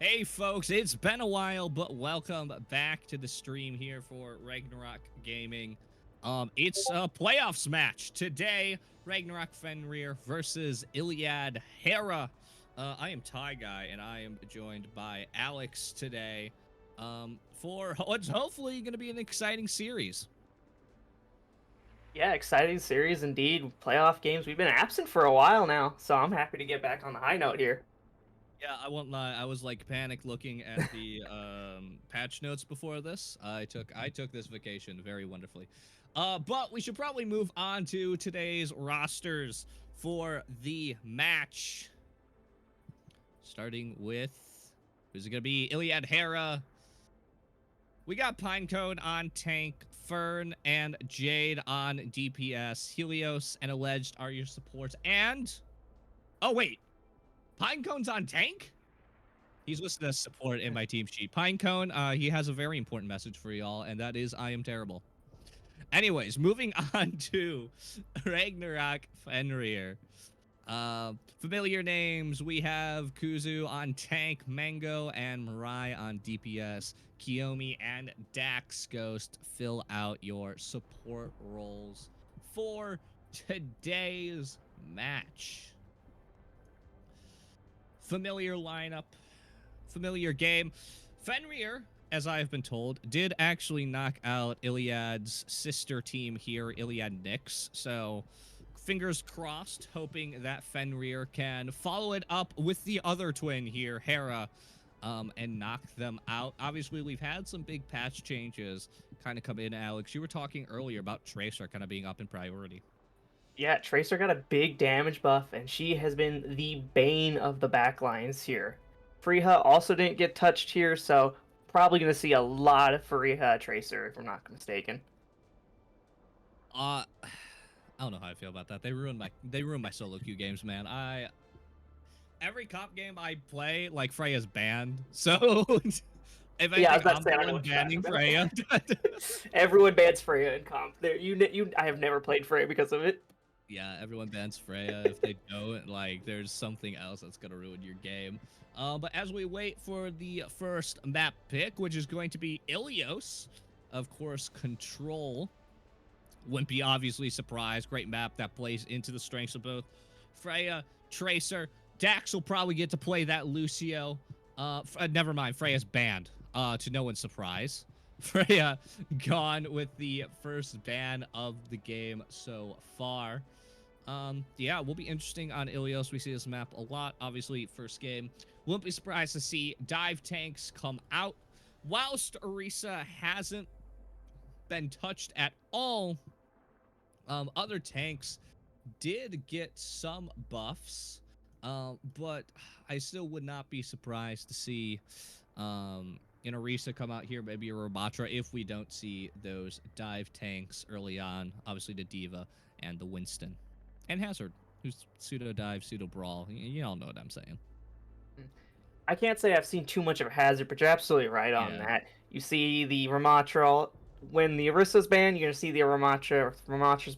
Hey folks, it's been a while, but welcome back to the stream here for Ragnarok Gaming. It's a playoffs match today. Ragnarok Fenrir versus Iliad Hera. I am Ty Guy, and I am joined by Alex today. For what's hopefully going to be an exciting series. Yeah, exciting series indeed. Playoff games. We've been absent for a while now, so I'm happy to get back on the high note here. Yeah, I won't lie. I was like panic looking at the patch notes before this. I took this vacation very wonderfully. But we should probably move on to today's rosters for the match. Starting with who's it gonna be? Iliad Hera. We got Pinecone on tank, Fern and Jade on DPS, Helios and Alleged are your supports, and oh wait. Pinecone's on tank? He's listed as support in my team sheet. Pinecone, he has a very important message for y'all, and that is I am terrible. Anyways, moving on to Ragnarok Fenrir. Familiar names, we have Kuzu on tank, Mango and Mirai on DPS, Kiyomi and Dax Ghost fill out your support roles for today's match. Familiar lineup, familiar game. Fenrir, as I have been told, did actually knock out Iliad's sister team here, Iliad Nyx. So fingers crossed, hoping that Fenrir can follow it up with the other twin here, Hera, and knock them out. Obviously, we've had some big patch changes kind of come in, Alex. You were talking earlier about Tracer kind of being up in priority. Yeah, Tracer got a big damage buff, and she has been the bane of the backlines here. Freeha also didn't get touched here, so probably going to see a lot of Freeha Tracer, if I'm not mistaken. I don't know how I feel about that. They ruined my solo queue games, man. Every comp game I play, like Freya's banned. So if Yeah, I was anything, about to say, I know I'm what you're banning talking Freya. Everyone bans Freya in comp. I have never played Freya because of it. Yeah, everyone bans Freya. If they don't, like, there's something else that's gonna ruin your game. But as we wait for the first map pick, which is going to be Ilios, of course, Control. Wimpy, obviously, surprise. Great map that plays into the strengths of both Freya, Tracer. Dax will probably get to play that Lucio. Never mind, Freya's banned, to no one's surprise. Freya gone with the first ban of the game so far. Yeah, will be interesting on Ilios. We see this map a lot. Obviously, first game. Won't be surprised to see dive tanks come out. Whilst Orisa hasn't been touched at all, other tanks did get some buffs, but I still would not be surprised to see an Orisa come out here, maybe a Robatra, if we don't see those dive tanks early on. Obviously the Diva and the Winston. And Hazard, who's pseudo dive, pseudo brawl. You all know what I'm saying. I can't say I've seen too much of Hazard, but you're absolutely right on that. You see the Ramatra, when the Orisa's banned, you're going to see the Ramatra's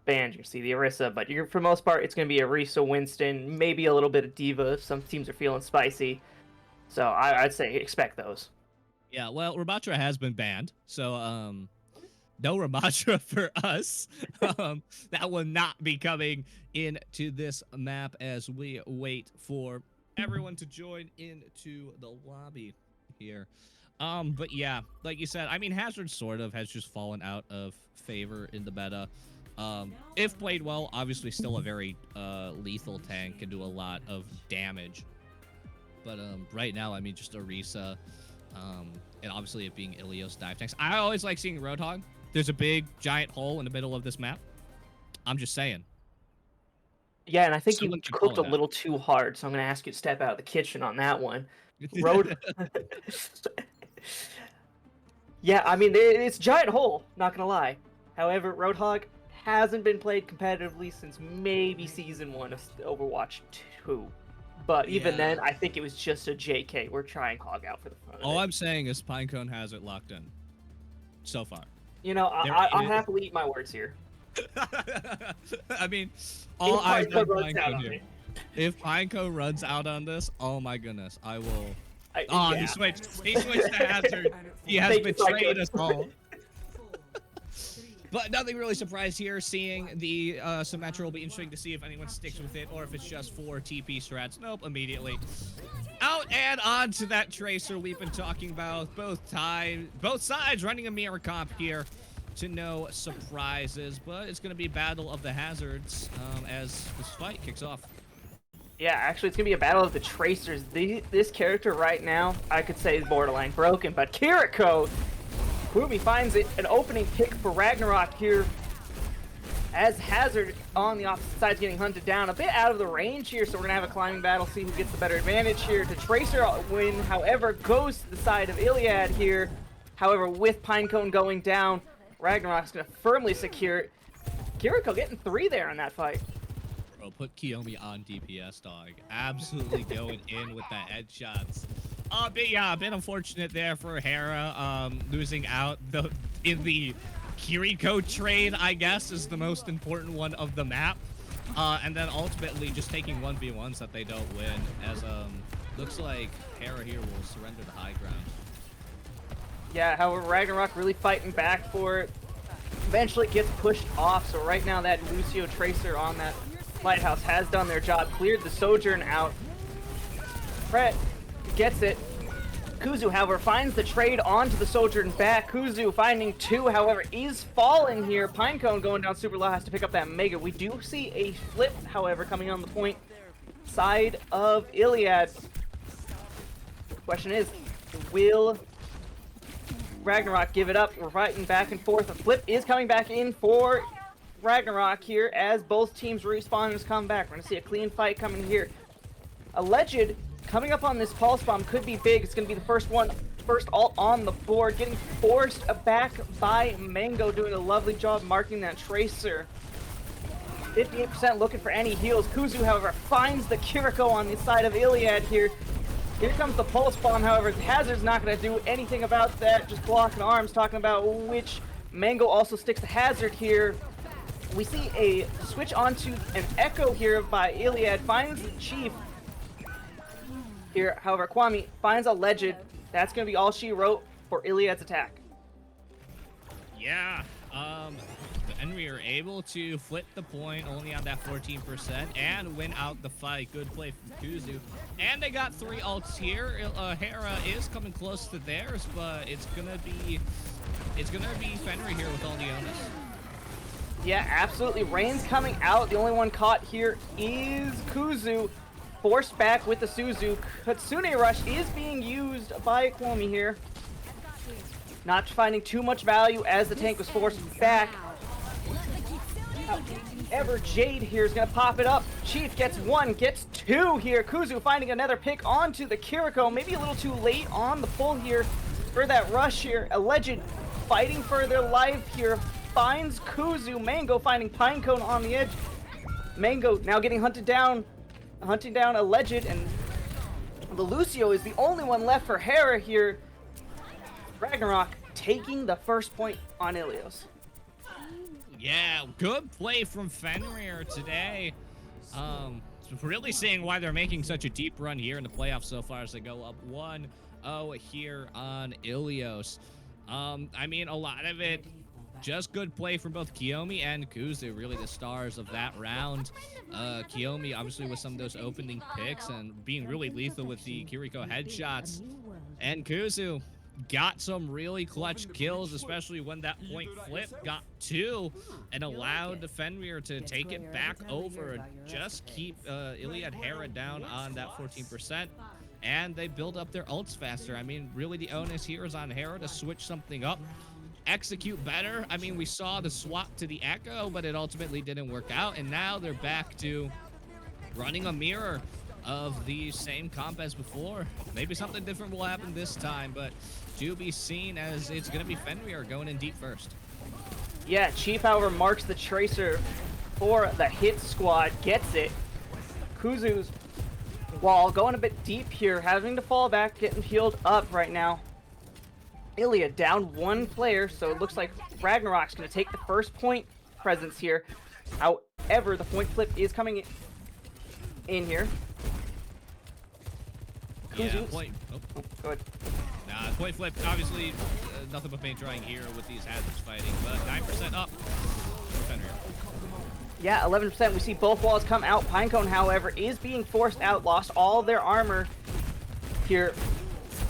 banned, you see the Orisa, but for the most part, it's going to be Orisa, Winston, maybe a little bit of Diva if some teams are feeling spicy. So I'd say expect those. Yeah, well, Ramatra has been banned, so no Ramatra for us. That will not be coming into this map as we wait for everyone to join into the lobby here. But yeah, like you said, I mean, Hazard sort of has just fallen out of favor in the meta. If played well, obviously still a very lethal tank, can do a lot of damage. But right now, I mean, just Orisa, and obviously it being Ilios dive tanks. I always like seeing Roadhog. There's a big, giant hole in the middle of this map. I'm just saying. Yeah, and I think Someone you should cooked a call it out. little too hard, so I'm going to ask you to step out of the kitchen on that one. Road. Yeah, I mean, it's a giant hole, not going to lie. However, Roadhog hasn't been played competitively since maybe Season 1 of Overwatch 2. But even then, I think it was just a JK. We're trying Hog out for the fun of All it. I'm saying is Pinecone has it locked in. So far. You know, I'll happily eat my words here. I mean, all If I've done Pinecone runs out Pinecone on here. me. If Pinecone runs out on this, oh my goodness, I will Oh, Yeah. he switched. He switched to Hazard. He has betrayed us all. But nothing really surprised here. Seeing the Symmetra will be interesting to see if anyone sticks with it or if it's just 4 TP strats. Nope, immediately. Out and on to that Tracer we've been talking about. Both sides running a mirror comp here to no surprises. But it's going to be a battle of the hazards as this fight kicks off. Yeah, actually, it's going to be a battle of the Tracers. This character right now, I could say is borderline broken, but Kiriko, Ruby finds it an opening pick for Ragnarok here as Hazard on the opposite side is getting hunted down. A bit out of the range here, so we're going to have a climbing battle, see who gets the better advantage here. The Tracer win, however, goes to the side of Iliad here. However, with Pinecone going down, Ragnarok's going to firmly secure it. Kiriko getting 3 there in that fight. Bro, put Kiyomi on DPS, dog. Absolutely going in with the headshots. But yeah, a bit unfortunate there for Hera, losing out in the Kiriko trade, I guess, is the most important one of the map. And then ultimately just taking 1v1s that they don't win, as looks like Hera here will surrender the high ground. Yeah, however, Ragnarok really fighting back for it. Eventually gets pushed off, so right now that Lucio Tracer on that Lighthouse has done their job, cleared the Sojourn out. Brett gets it. Kuzu, however, finds the trade onto the Sojourn back. Kuzu finding 2, however, is falling here. Pinecone going down super low, has to pick up that Mega. We do see a flip, however, coming on the point side of Iliad. The question is, will Ragnarok give it up? We're fighting back and forth. A flip is coming back in for Ragnarok here as both teams respawn come back. We're going to see a clean fight coming here. Alleged coming up on this pulse bomb could be big. It's going to be the first ult on the board. Getting forced back by Mango, doing a lovely job marking that Tracer. 58% looking for any heals. Kuzu, however, finds the Kiriko on the side of Iliad here. Here comes the pulse bomb, however, Hazard's not going to do anything about that. Just blocking arms, talking about which Mango also sticks to Hazard here. We see a switch onto an Echo here by Iliad, finds the Chief. Here, however, Kwame finds a Legend. That's going to be all she wrote for Iliad's attack. Yeah, and we are able to flip the point only on that 14% and win out the fight. Good play from Kuzu. And they got 3 ults here. Hera is coming close to theirs, but it's gonna be Fenrir here with all the onus. Yeah, absolutely. Rain's coming out. The only one caught here is Kuzu. Forced back with the Suzu. Katsune Rush is being used by Kwame here. Not finding too much value as the tank was forced back. However, Jade here is going to pop it up. Chief gets 1, gets 2 here. Kuzu finding another pick onto the Kiriko. Maybe a little too late on the pull here for that rush here. Alleged fighting for their life here. Finds Kuzu. Mango finding Pinecone on the edge. Mango now getting hunted down. Hunting down Alleged, and the Lucio is the only one left for Hera here. Ragnarok taking the first point on Ilios. Yeah, good play from Fenrir today. Really seeing why they're making such a deep run here in the playoffs so far as they go up 1-0 here on Ilios. I mean, a lot of it just good play from both Kiyomi and Kuzu, really the stars of that round. Kiyomi obviously with some of those opening picks and being really lethal with the Kiriko headshots. And Kuzu got some really clutch kills, especially when that point flip got 2 and allowed the Fenrir to take it back over and just keep Iliad Hera down on that 14%. And they build up their ults faster. I mean, really the onus here is on Hera to switch something up, execute better. I mean, we saw the swap to the Echo, but it ultimately didn't work out, and now they're back to running a mirror of the same comp as before. Maybe something different will happen this time, but to be seen, as it's going to be Fenrir going in deep first. Yeah, Chief, however, marks the Tracer for the hit squad, gets it. Kuzu's wall going a bit deep here, having to fall back, getting healed up right now. Iliad down 1 player, so it looks like Ragnarok's going to take the first point presence here. However, the point flip is coming in here. Kuzu. Point. Oh. Oh, go ahead. Nah, point flip. Obviously, nothing but paint drying here with these hazards fighting, but 9% up for Fenrir. Yeah, 11%. We see both walls come out. Pinecone, however, is being forced out. Lost all of their armor here.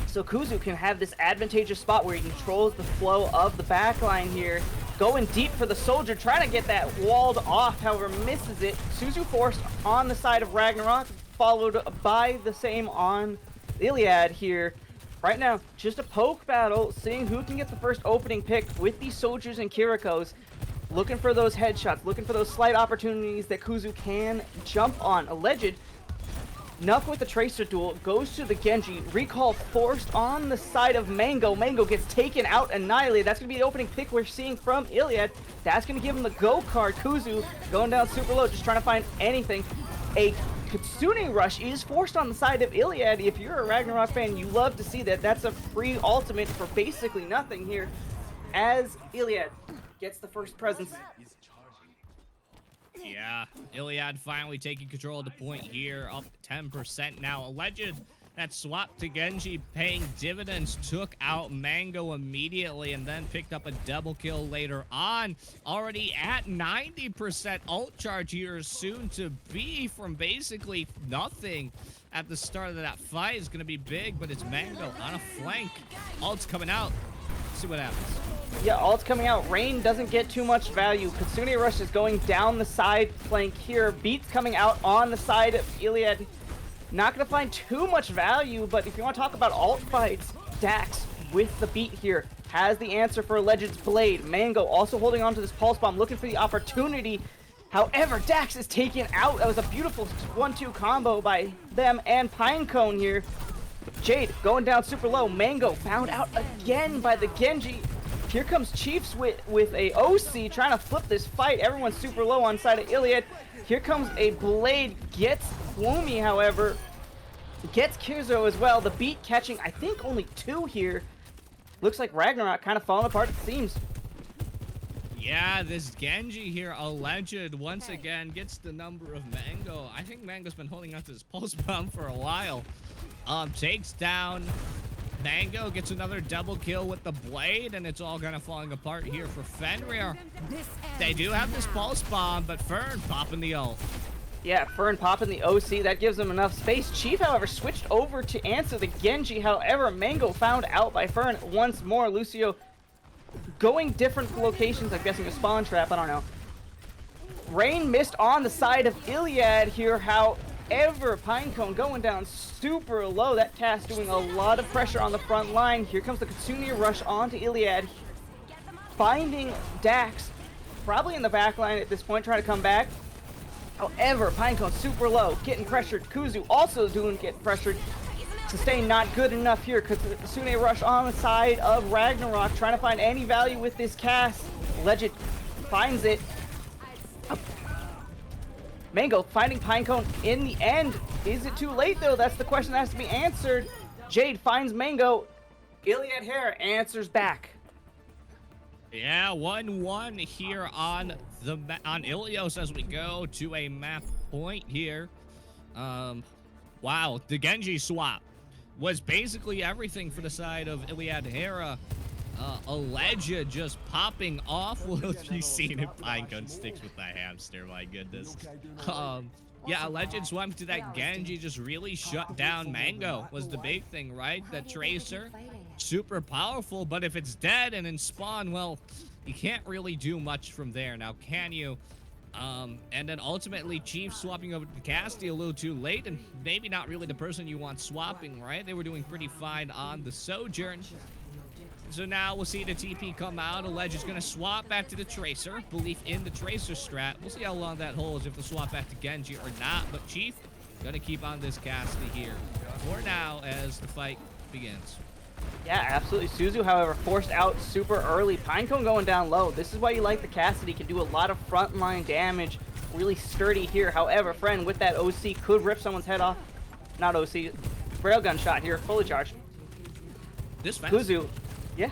So Kuzu can have this advantageous spot where he controls the flow of the backline here. Going deep for the soldier, trying to get that walled off, however, misses it. Suzu forced on the side of Ragnarok, followed by the same on Iliad here. Right now, just a poke battle, seeing who can get the first opening pick with these soldiers and Kirikos. Looking for those headshots, looking for those slight opportunities that Kuzu can jump on. Alleged, enough with the Tracer duel, goes to the Genji. Recall forced on the side of Mango. Mango gets taken out, annihilated. That's going to be the opening pick we're seeing from Iliad. That's going to give him the go card. Kuzu going down super low, just trying to find anything. A Kitsune Rush is forced on the side of Iliad. If you're a Ragnarok fan, you love to see that. That's a free ultimate for basically nothing here, as Iliad gets the first presence. Yeah, Iliad finally taking control of the point here, up 10% now. Alleged, that swap to Genji paying dividends, took out Mango immediately and then picked up a double kill later on. Already at 90% ult charge here, soon to be from basically nothing at the start of that fight. Is going to be big, but it's Mango on a flank. Ult's coming out. See what happens. Yeah, ult's coming out. Rain doesn't get too much value. Kitsune Rush is going down the side flank here. Beats coming out on the side of Iliad. Not going to find too much value, but if you want to talk about alt fights, Dax with the beat here has the answer for Alleged's Blade. Mango also holding on to this Pulse Bomb, looking for the opportunity. However, Dax is taken out. That was a beautiful 1-2 combo by them and Pinecone here. Jade going down super low. Mango found out again by the Genji. Here comes Chiefs with a OC trying to flip this fight. Everyone's super low on side of Iliad. Here comes a Blade. Gets Gloomy, however. Gets Kirzo as well. The beat catching, I think, only 2 here. Looks like Ragnarok kind of falling apart at the seams. Yeah, this Genji here, Alleged, once again gets the number of Mango. I think Mango's been holding on to this pulse bomb for a while. Takes down Mango, gets another double kill with the Blade, and it's all kind of falling apart here for Fenrir. They do have this pulse bomb, but Fern popping the ult. Yeah, Fern popping the OC. That gives him enough space. Chief, however, switched over to answer the Genji. However, Mango found out by Fern once more. Lucio going different locations. I'm guessing a spawn trap. I don't know. Rain missed on the side of Iliad here. However, Pinecone going down super low. That cast doing a lot of pressure on the front line. Here comes the Kitsune Rush onto Iliad. Finding Dax. Probably in the back line at this point, trying to come back. However, Pinecone super low, getting pressured. Kuzu also getting pressured. Sustain not good enough here. Kitsune Rush on the side of Ragnarok, trying to find any value with this cast. Legend finds it. Mango finding Pinecone in the end. Is it too late though? That's the question that has to be answered. Jade finds Mango. Iliad Hera answers back. Yeah, 1-1 here on Ilios as we go to a map point here. Wow, the Genji swap was basically everything for the side of Iliad Hera. Alleged just popping off. Will you seen it? Pinecone sticks with the hamster, my goodness. Yeah, Alleged swap to that Genji just really shut down Mango was the big thing, right? That Tracer, super powerful, but if it's dead and in spawn, well, you can't really do much from there now, can you? And then ultimately Chief swapping over to Casty a little too late, and maybe not really the person you want swapping, right? They were doing pretty fine on the Sojourn. So now we'll see the TP come out. Alleged is going to swap back to the Tracer. Belief in the Tracer strat. We'll see how long that holds, if they'll swap back to Genji or not. But Chief going to keep on this Casty here for now as the fight begins. Yeah, absolutely. Suzu, however, forced out super early. Pinecone going down low. This is why you like the Cassidy. Can do a lot of frontline damage. Really sturdy here. However, friend, with that OC, could rip someone's head off. Not OC. Railgun shot here. Fully charged. This fast. Kuzu. Yeah.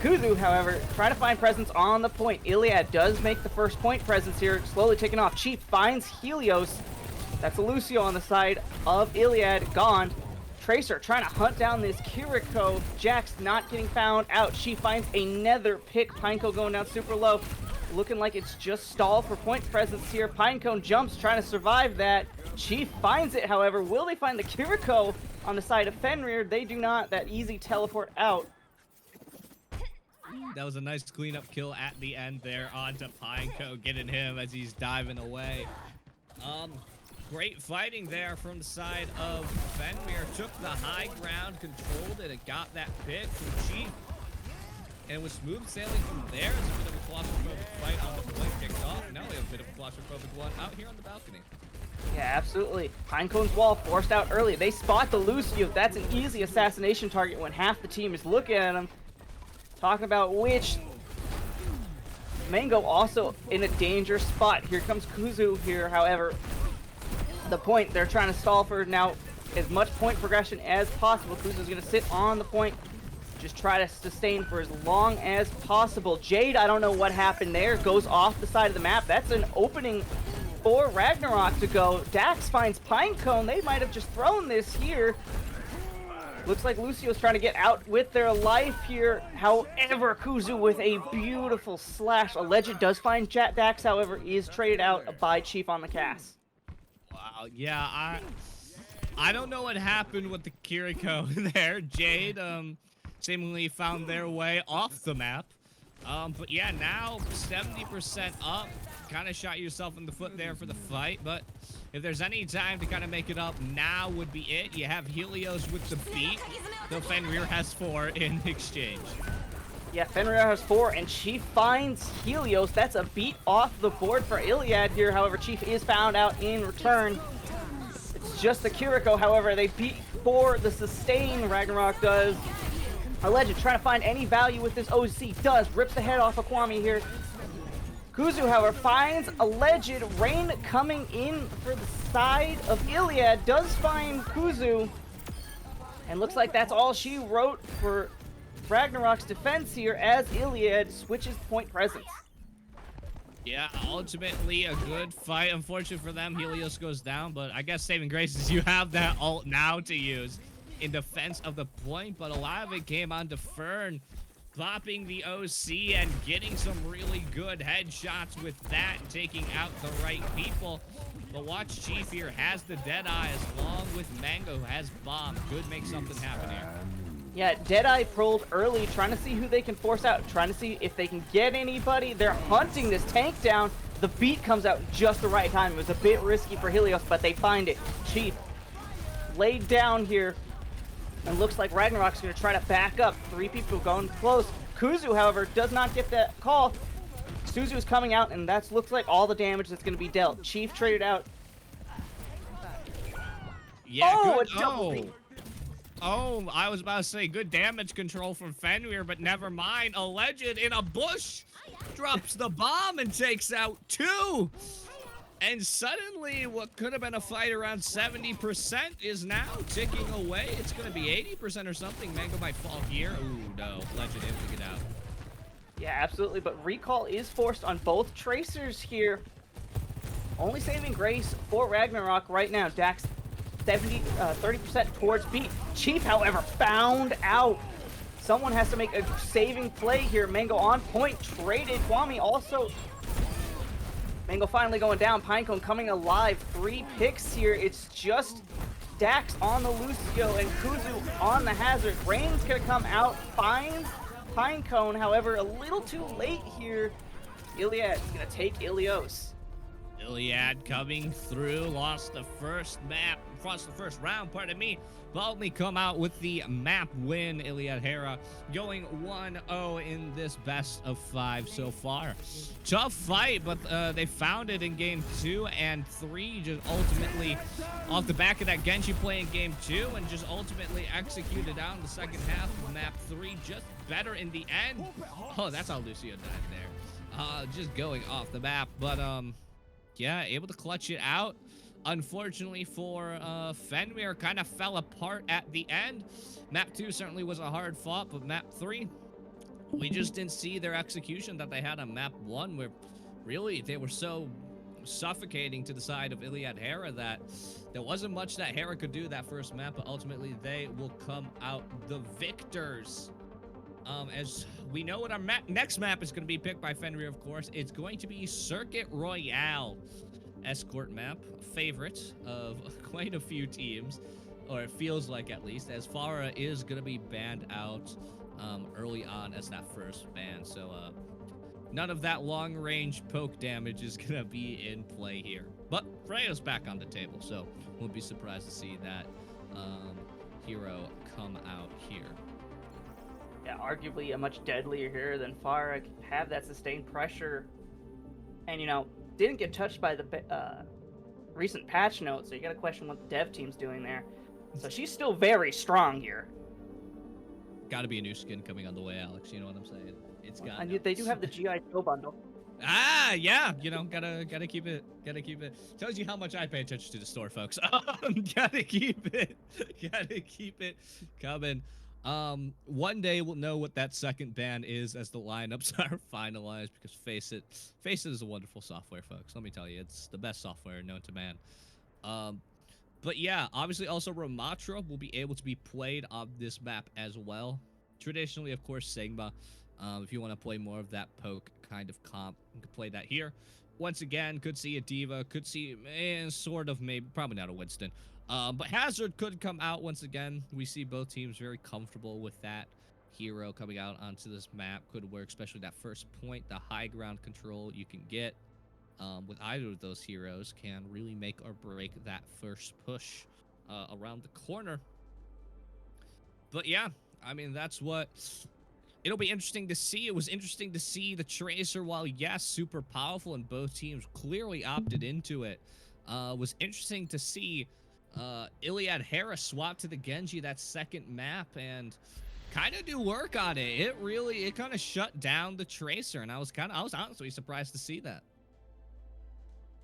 Kuzu, however, trying to find presence on the point. Iliad does make the first point presence here. Slowly taking off. Chief finds Helios. That's a Lucio on the side of Iliad, gone. Tracer trying to hunt down this Kiriko. Jax not getting found out. She finds another pick. Pinecone going down super low. Looking like it's just stall for point presence here. Pinecone jumps, trying to survive that. Chief finds it, however. Will they find the Kiriko on the side of Fenrir? They do not. That easy teleport out. That was a nice cleanup kill at the end there onto Pinecone, getting him as he's diving away. Great fighting there from the side of Fenrir. Took the high ground, controlled it, and got that pick from Chief. And with smooth sailing from there, it's a bit of a claustrophobic fight on the point kicked off. Now we have a bit of a claustrophobic one out here on the balcony. Yeah, absolutely. Pinecone's wall forced out early. They spot the Lucio. That's an easy assassination target when half the team is looking at him. Talking about which. Mango also in a danger spot. Here comes Kuzu here, however. The point, they're trying to stall for now as much point progression as possible. Kuzu's going to sit on the point. Just try to sustain for as long as possible. Jade, I don't know what happened there. Goes off the side of the map. That's an opening for Ragnarok to go. Dax finds Pinecone. They might have just thrown this here. Looks like Lucio's trying to get out with their life here. However, Kuzu with a beautiful slash. Alleged does find Dax, however, is traded out by Chief on the cast. Wow, yeah, I don't know what happened with the Kiriko there. Jade, seemingly found their way off the map. But yeah, now 70% up. Kind of shot yourself in the foot there for the fight, but if there's any time to kind of make it up, now would be it. You have Helios with the beat, though Fenrir has 4 in exchange. Yeah, Fenrir has 4, and Chief finds Helios. That's a beat off the board for Iliad here. However, Chief is found out in return. It's just the Kiriko, however, they beat for the sustain. Ragnarok does. Alleged trying to find any value with this OC. Does. Rips the head off of Kwame here. Kuzu, however, finds Alleged. Rain coming in for the side of Iliad. Does find Kuzu. And looks like that's all she wrote for Ragnarok's defense here as Iliad switches point presence. Yeah, ultimately a good fight. Unfortunate for them, Helios goes down, but I guess saving grace is you have that ult now to use in defense of the point, but a lot of it came on to Fern, popping the OC and getting some really good headshots with that, taking out the right people. But watch, Chief here has the Deadeye along with Mango, who has Bomb. Could make something happen here. Yeah, Deadeye prolled early, trying to see who they can force out, trying to see if they can get anybody. They're hunting this tank down. The beat comes out just the right time. It was a bit risky for Helios, but they find it. Chief laid down here. And looks like Ragnarok's going to try to back up. 3 people going close. Kuzu, however, does not get that call. Suzu is coming out, and that looks like all the damage that's going to be dealt. Chief traded out. Yeah, oh, good. A double beat. Oh, I was about to say good damage control from Fenrir, but never mind. Alleged in a bush drops the bomb and takes out 2. And suddenly, what could have been a fight around 70% is now ticking away. It's going to be 80% or something. Mango might fall here. Ooh, no. Legend able to get out. Yeah, absolutely. But recall is forced on both Tracers here. Only saving grace for Ragnarok right now. Dax 30% towards beat. Chief, however, found out. Someone has to make a saving play here. Mango on point. Traded. Kwame also... Mango finally going down. Pinecone coming alive. 3 picks here. It's just Dax on the Lucio and Kuzu on the Hazard. Rain's going to come out. Finds Pinecone. However, a little too late here. Iliad's going to take Ilios. Iliad coming through. Lost the first round, pardon me. But only come out with the map win. Iliad Hera going 1-0 in this best of 5 so far. Tough fight, but they found it in game 2 and 3. Just ultimately off the back of that Genji play in game 2 and just ultimately executed out in the second half of map 3. Just better in the end. Oh, that's how Lucio died there. Just going off the map. But yeah, able to clutch it out. Unfortunately for Fenrir, kind of fell apart at the end. Map 2 certainly was a hard fought, but map 3, we just didn't see their execution that they had on map 1, where really they were so suffocating to the side of Iliad Hera that there wasn't much that Hera could do that first map, but ultimately they will come out the victors. As we know what our next map is going to be picked by Fenrir, of course. It's going to be Circuit Royale. Escort map, favorite of quite a few teams, or it feels like at least, as Pharah is going to be banned out early on as that first ban. So none of that long-range poke damage is going to be in play here. But Freya's back on the table, so won't be surprised to see that hero come out here. Yeah, arguably a much deadlier hero than Pharah, have that sustained pressure, and you know, didn't get touched by the recent patch notes, so you gotta question what the dev team's doing there. So she's still very strong here. Gotta be a new skin coming on the way, Alex, you know what I'm saying? It's got. And they do have the GI Joe bundle. Ah, yeah, you know, gotta keep it, Tells you how much I pay attention to the store, folks. Gotta keep it coming. One day we'll know what that second ban is as the lineups are finalized, because FACEIT is a wonderful software, folks. Let me tell you, it's the best software known to man. But yeah, obviously also Ramatra will be able to be played on this map as well. Traditionally, of course, Sigma. If you want to play more of that poke kind of comp, you can play that here. Once again, could see a Diva, could see sort of, maybe, probably not a Winston. But Hazard could come out once again. We see both teams very comfortable with that hero coming out onto this map. Could work, especially that first point. The high ground control you can get with either of those heroes can really make or break that first push around the corner. But yeah, I mean, that's what... It'll be interesting to see. It was interesting to see the Tracer, while yes, super powerful, and both teams clearly opted into it. Was interesting to see Iliad Hera swap to the Genji that second map and kind of do work on it. It kind of shut down the Tracer, and I was honestly surprised to see that.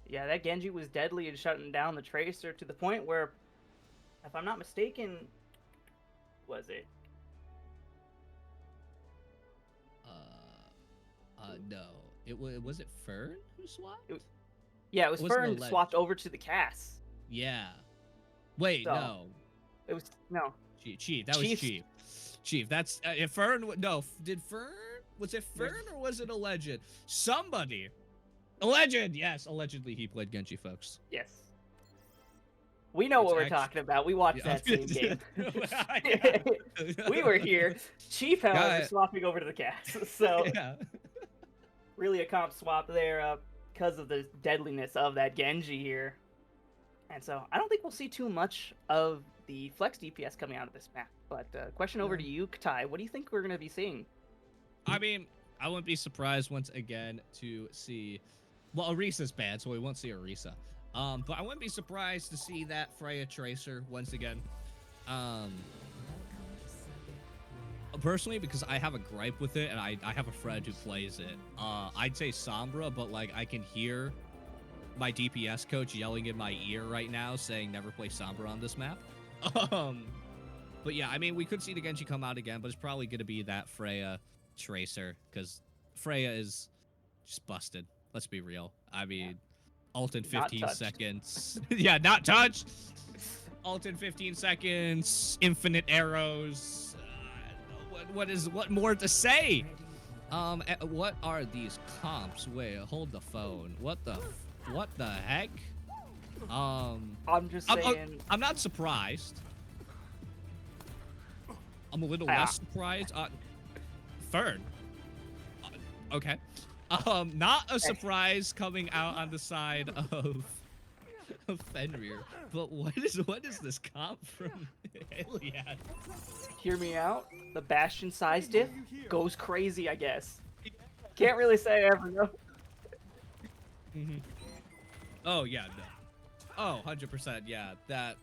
Yeah, that Genji was deadly in shutting down the Tracer to the point where, if I'm not mistaken, was it? No. Was it Fern who swapped? Yeah, it was Fern swapped over to the Cass. Yeah. Wait, so, no. It was no. Chief. That was Chief. Chief. That's if Fern. No, did Fern? Was it Fern or was it a legend? Somebody. A legend. Yes, allegedly he played Genji, folks. Yes. We know what we're talking about. We watched that same game. We were here. Chief, however, swapping over to the Cass. So. Yeah. Really a comp swap there because of the deadliness of that Genji here. And so I don't think we'll see too much of the flex DPS coming out of this map. But question over to you, Katai. What do you think we're going to be seeing? I mean, I wouldn't be surprised once again to see... Well, Orisa's bad, so we won't see Orisa. But I wouldn't be surprised to see that Freya Tracer once again. Personally, because I have a gripe with it, and I have a friend who plays it. I'd say Sombra, but like I can hear my DPS coach yelling in my ear right now saying never play Sombra on this map. But yeah, I mean, we could see the Genji come out again, but it's probably going to be that Freya Tracer, because Freya is just busted. Let's be real. I mean, ult in 15 seconds. Yeah, not touched. Ult in 15 seconds. Infinite arrows. What more to say? What are these comps? Wait, hold the phone. What the heck? I'm just saying. I'm not surprised. I'm a little less surprised. Fern. Okay. Not a surprise coming out on the side of Fenrir, but what is this comp from Iliad? Hear me out. The Bastion size diff goes crazy, I guess. Can't really say I ever know. Oh yeah, no. Oh, 100%. Yeah, that.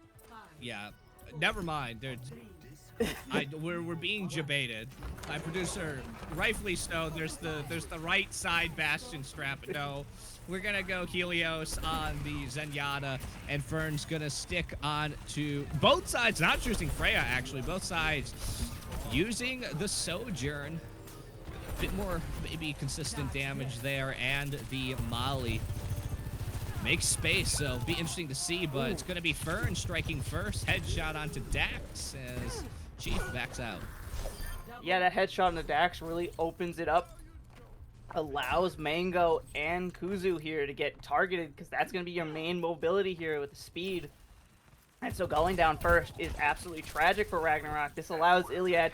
Yeah, never mind. We're being debated. My producer, rightfully so. There's the right side Bastion strap. No, we're gonna go Helios on the Zenyatta, and Fern's gonna stick on to both sides. Not choosing Freya, actually. Both sides using the Sojourn. Bit more maybe consistent damage there, and the Molly. makes space, so it'll be interesting to see, but it's going to be Fern striking first. Headshot onto Dax as Chief backs out. Yeah, that headshot on the Dax really opens it up. Allows Mango and Kuzu here to get targeted, because that's going to be your main mobility here with the speed. And so going down first is absolutely tragic for Ragnarok. This allows Iliad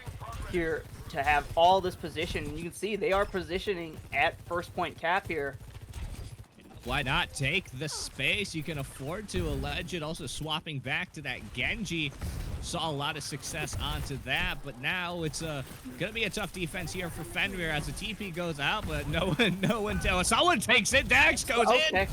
here to have all this position. And you can see they are positioning at first point cap here. Why not take the space? You can afford to. Alleged also swapping back to that Genji. Saw a lot of success onto that, but now it's gonna be a tough defense here for Fenrir as the TP goes out, but no one tells. Someone takes it. Dax goes in.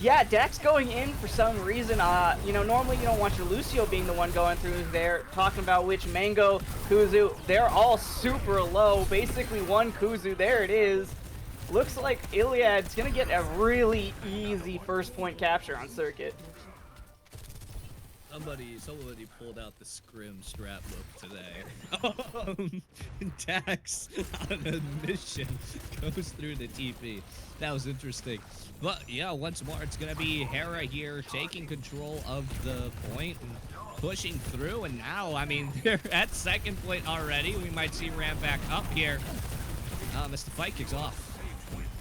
Yeah, Dax going in for some reason. You know, normally you don't want your Lucio being the one going through there. Talking about which Mango, Kuzu, they're all super low. Basically one Kuzu, there it is. Looks like Iliad's gonna get a really easy first point capture on Circuit. Somebody pulled out the scrim strap book today. Dax on a mission goes through the TP. That was interesting. But yeah, once more, it's going to be Hera here taking control of the point and pushing through. And now, I mean, they're at second point already. We might see Ram back up here as the fight kicks off.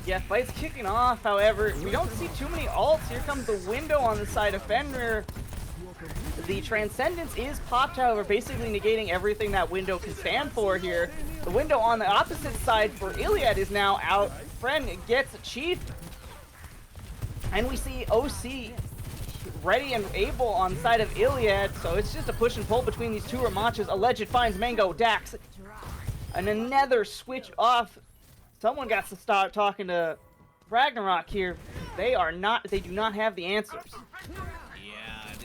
Yeah, fight's kicking off. However, we don't see too many ults. Here comes the window on the side of Fenrir. The Transcendence is popped, however, basically negating everything that window can stand for here. The window on the opposite side for Iliad is now out. Friend gets Chief. And we see OC ready and able on the side of Iliad. So it's just a push and pull between these two Ramachas. Alleged finds Mango, Dax. And another switch off. Someone got to start talking to Ragnarok here. They do not have the answers.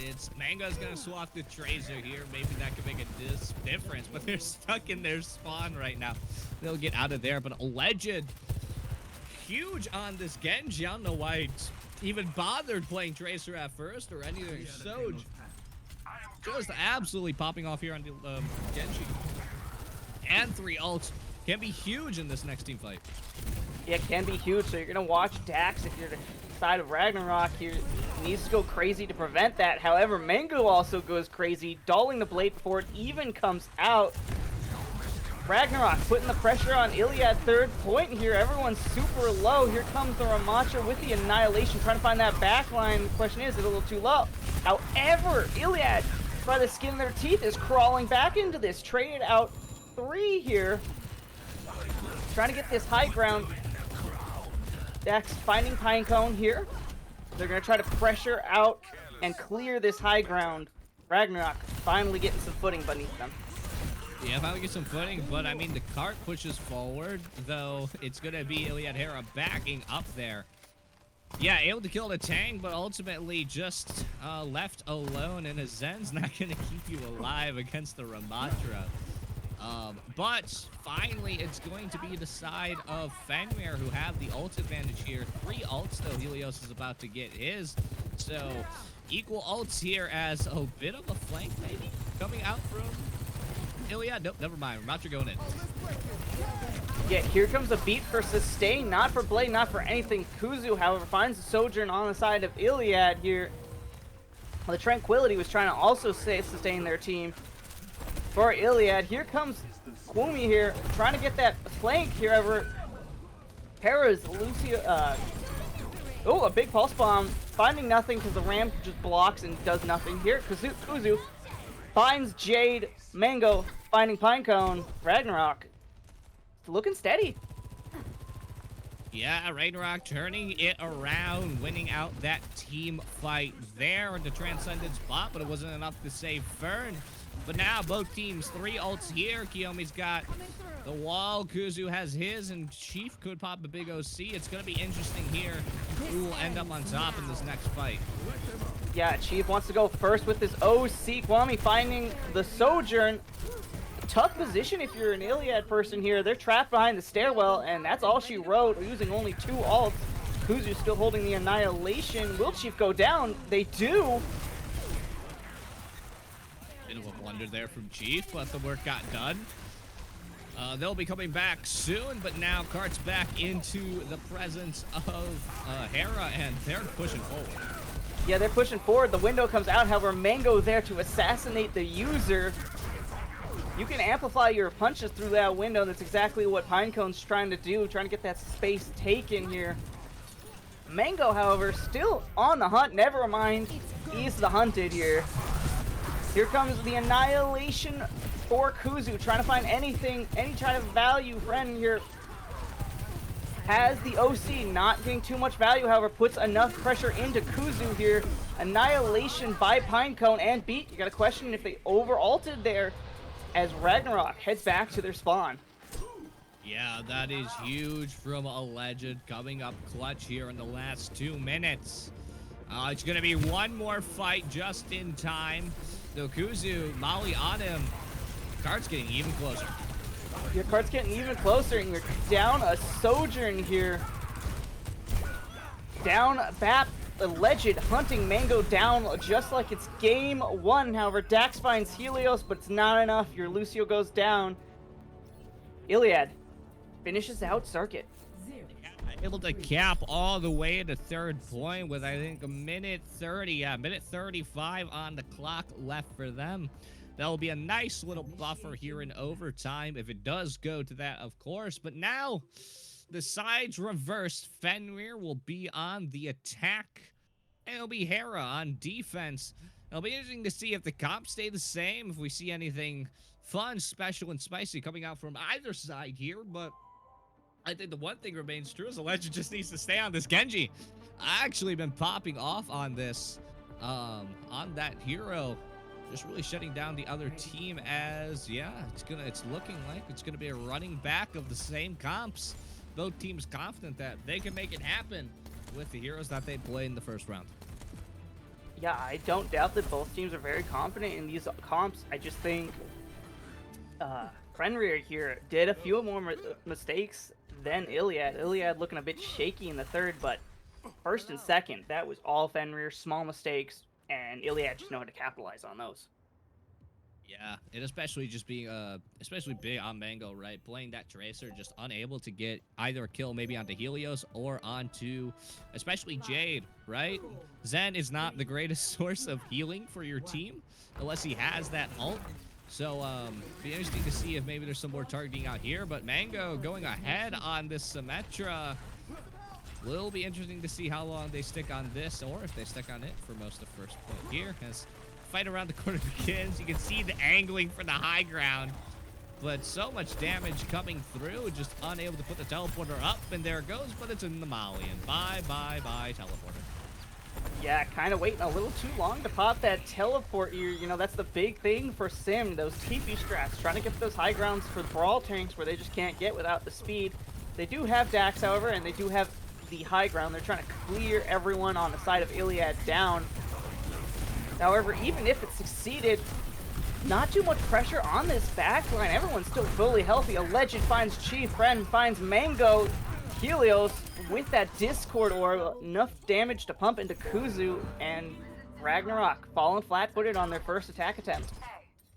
It's Mango's gonna swap the Tracer here. Maybe that could make a difference, but they're stuck in their spawn right now. They'll get out of there, but Alleged huge on this Genji. I don't know why it's even bothered playing Tracer at first or anything. Soj just absolutely popping off here on the Genji. And 3 ults can be huge in this next team fight. Yeah, it can be huge. So you're gonna watch Dax if you're the side of Ragnarok here. Needs to go crazy to prevent that. However, Mango also goes crazy, dulling the blade before it even comes out. Ragnarok putting the pressure on Iliad, third point here. Everyone's super low. Here comes the Ramacha with the Annihilation, trying to find that back line. The question is it a little too low? However, Iliad, by the skin of their teeth, is crawling back into this. Traded out 3 here. Trying to get this high ground. Dax finding Pinecone here. They're going to try to pressure out and clear this high ground. Ragnarok finally getting some footing beneath them. Yeah, finally get some footing, but I mean, the cart pushes forward, though it's going to be Iliad Hera backing up there. Yeah, able to kill the tank, but ultimately just left alone, and a Zen's not going to keep you alive against the Ramatra. But finally, it's going to be the side of Fenrir who have the ult advantage here. 3 ults, though. Helios is about to get his. So, equal ults here as a bit of a flank, maybe, coming out from Iliad. Nope, never mind. Ramatra going in. Yeah, here comes a beat for sustain, not for Blade, not for anything. Kuzu, however, finds the Sojourn on the side of Iliad here. Well, the Tranquility was trying to also sustain their team. For Iliad, here comes Kwumi here, trying to get that flank here. However, Hera's Lucio, a big pulse bomb, finding nothing because the Ram just blocks and does nothing here. Kuzu finds Jade, Mango, finding Pinecone, Ragnarok, looking steady. Yeah, Ragnarok turning it around, winning out that team fight there in the Transcendence bot, but it wasn't enough to save Fern. But now both teams, 3 ults here. Kiyomi's got the wall. Kuzu has his, and Chief could pop a big OC. It's going to be interesting here who will end up on top in this next fight. Yeah, Chief wants to go first with his OC. Kwame finding the Sojourn. Tough position if you're an Iliad person here. They're trapped behind the stairwell, and that's all she wrote, using only 2 ults. Kuzu's still holding the Annihilation. Will Chief go down? They do. Bit of a blunder there from Chief, but the work got done. They'll be coming back soon, but now Kart's back into the presence of Hera, and they're pushing forward. Yeah, they're pushing forward. The window comes out, however, Mango there to assassinate the user. You can amplify your punches through that window. That's exactly what Pinecone's trying to do, trying to get that space taken here. Mango, however, still on the hunt. Never mind, he's the hunted here. Here comes the annihilation for Kuzu, trying to find anything, any kind of value friend here. Has the OC, not getting too much value, however, puts enough pressure into Kuzu here. Annihilation by Pinecone and Beat. You got to question if they over-ulted there as Ragnarok heads back to their spawn. Yeah, that is huge from Alleged, coming up clutch here in the last 2 minutes. It's going to be one more fight just in time. So Kuzu, Molly on him. Kart's getting even closer. Your Kart's getting even closer, and you're down a Sojourn here. Down Bap, Alleged hunting Mango down just like it's game 1. However, Dax finds Helios, but it's not enough. Your Lucio goes down. Iliad finishes out Circuit. Able to cap all the way to 3rd point with, I think, a minute 30. Yeah, minute 35 on the clock left for them. That'll be a nice little buffer here in overtime if it does go to that, of course. But now the sides reversed. Fenrir will be on the attack, and it'll be Hera on defense. It'll be interesting to see if the comps stay the same, if we see anything fun, special, and spicy coming out from either side here. But I think the one thing remains true is the Legend just needs to stay on this Genji. I actually been popping off on this, on that hero. Just really shutting down the other team as, yeah, it's looking like it's gonna be a running back of the same comps. Both teams confident that they can make it happen with the heroes that they play in the first round. Yeah, I don't doubt that both teams are very confident in these comps. I just think Fenrir here did a few more mistakes than Iliad. Iliad looking a bit shaky in the 3rd, but 1st and 2nd, that was all Fenrir, small mistakes, and Iliad just know how to capitalize on those. Yeah, and especially just being especially big on Mango, right? Playing that Tracer, just unable to get either a kill maybe onto Helios or onto especially Jade, right? Zen is not the greatest source of healing for your team unless he has that ult. So be interesting to see if maybe there's some more targeting out here, but Mango going ahead on this Symmetra. Will be interesting to see how long they stick on this, or if they stick on it for most of the first point here. As fight around the corner begins, you can see the angling for the high ground, but so much damage coming through, just unable to put the teleporter up, and there it goes, but it's in the Molly, and bye teleporter. Yeah, kind of waiting a little too long to pop that teleport here. You know, that's the big thing for Sim, those TP strats, trying to get those high grounds for the brawl tanks where they just can't get without the speed. They do have Dax, however, and they do have the high ground. They're trying to clear everyone on the side of Iliad down. However, even if it succeeded, not too much pressure on this backline. Everyone's still fully healthy. Alleged finds Chief, Friend finds Mango. Helios with that Discord orb, enough damage to pump into Kuzu, and Ragnarok falling flat-footed on their first attack attempt.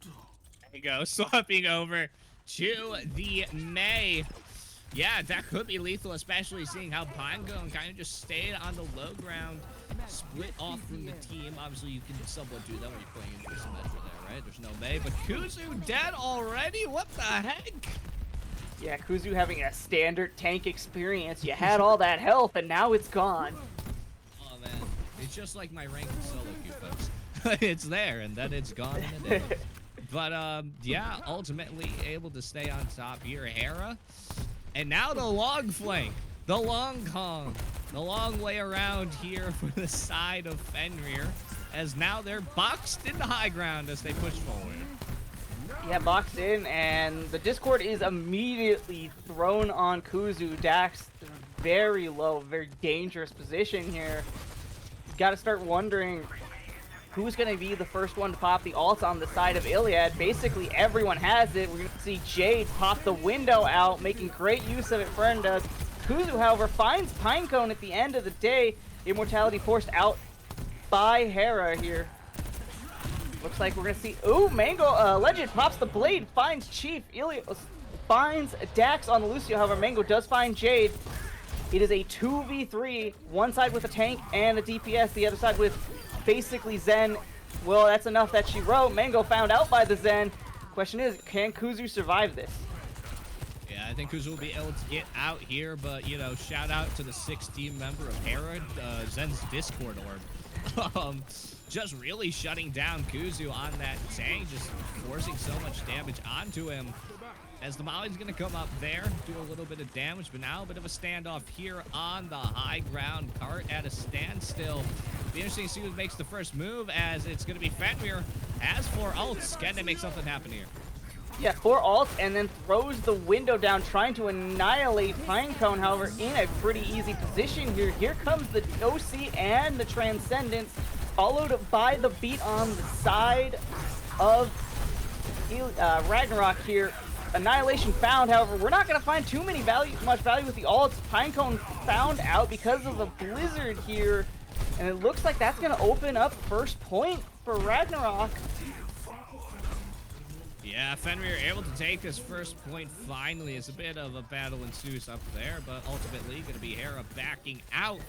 There you go, swapping over to the Mei. Yeah, that could be lethal, especially seeing how Pinecone kind of just stayed on the low ground, split off from the team. Obviously, you can somewhat do that when you're playing into Symmetra there, right? There's no Mei, but Kuzu dead already? What the heck? Yeah, Kuzu having a standard tank experience. You had all that health, and now it's gone. Oh, man. It's just like my ranked solo queue, folks. It's there, and then it's gone in a day. But, yeah, ultimately able to stay on top here. Hera. And now the long flank, the long Kong, the long way around here for the side of Fenrir, as now they're boxed in the high ground as they push forward. Yeah, boxed in, and the Discord is immediately thrown on Kuzu. Dax, very low, very dangerous position here. You've got to start wondering who's going to be the first one to pop the ult on the side of Iliad. Basically, everyone has it. We're going to see Jade pop the window out, making great use of it. Friend does. Kuzu, however, finds Pinecone at the end of the day. Immortality forced out by Hera here. Looks like we're going to see... Ooh, Mango, Legend pops the blade, finds Chief. Ilios finds Dax on Lucio. However, Mango does find Jade. It is a 2v3. One side with a tank and a DPS. The other side with basically Zen. Well, that's enough that she wrote. Mango found out by the Zen. Question is, can Kuzu survive this? Yeah, I think Kuzu will be able to get out here, but, you know, shout out to the 6th member of Hera, Zen's Discord orb. Just really shutting down Kuzu on that tank, just forcing so much damage onto him. As the Molly's going to come up there, do a little bit of damage, but now a bit of a standoff here on the high ground. Cart at a standstill. Be interesting to see who makes the first move, as it's going to be Fenrir. As for ults, can they make something happen here? Yeah, 4 ults, and then throws the window down, trying to annihilate Pinecone, however, in a pretty easy position here. Here comes the OC and the Transcendence, followed by the beat on the side of Ragnarok here. Annihilation found, however, we're not going to find too much value with the ults. Pinecone found out because of the blizzard here, and it looks like that's going to open up first point for Ragnarok. Yeah, Fenrir able to take this first point finally. It's a bit of a battle ensues up there, but ultimately going to be Hera backing out.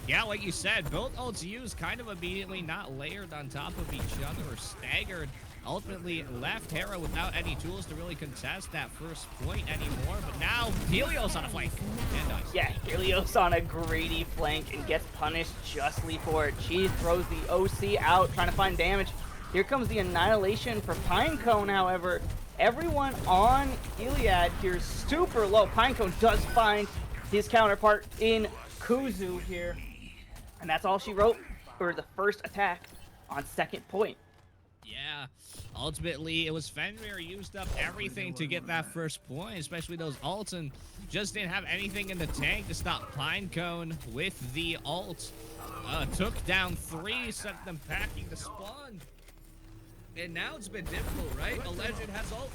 Yeah, like you said, both ults used kind of immediately, not layered on top of each other or staggered. Ultimately left Hera without any tools to really contest that first point anymore, but now Helios on a flank. And nice. Yeah, Helios on a greedy flank and gets punished justly for it. She throws the OC out, trying to find damage. Here comes the annihilation for Pinecone, however. Everyone on Iliad here is super low. Pinecone does find his counterpart in Kuzu here. And that's all she wrote for the first attack on second point. Yeah, ultimately, it was Fenrir used up everything to get that first point, especially those ults, and just didn't have anything in the tank to stop Pinecone with the ult. Took down 3, sent them packing to spawn. And now it's been difficult, right? A legend has ult.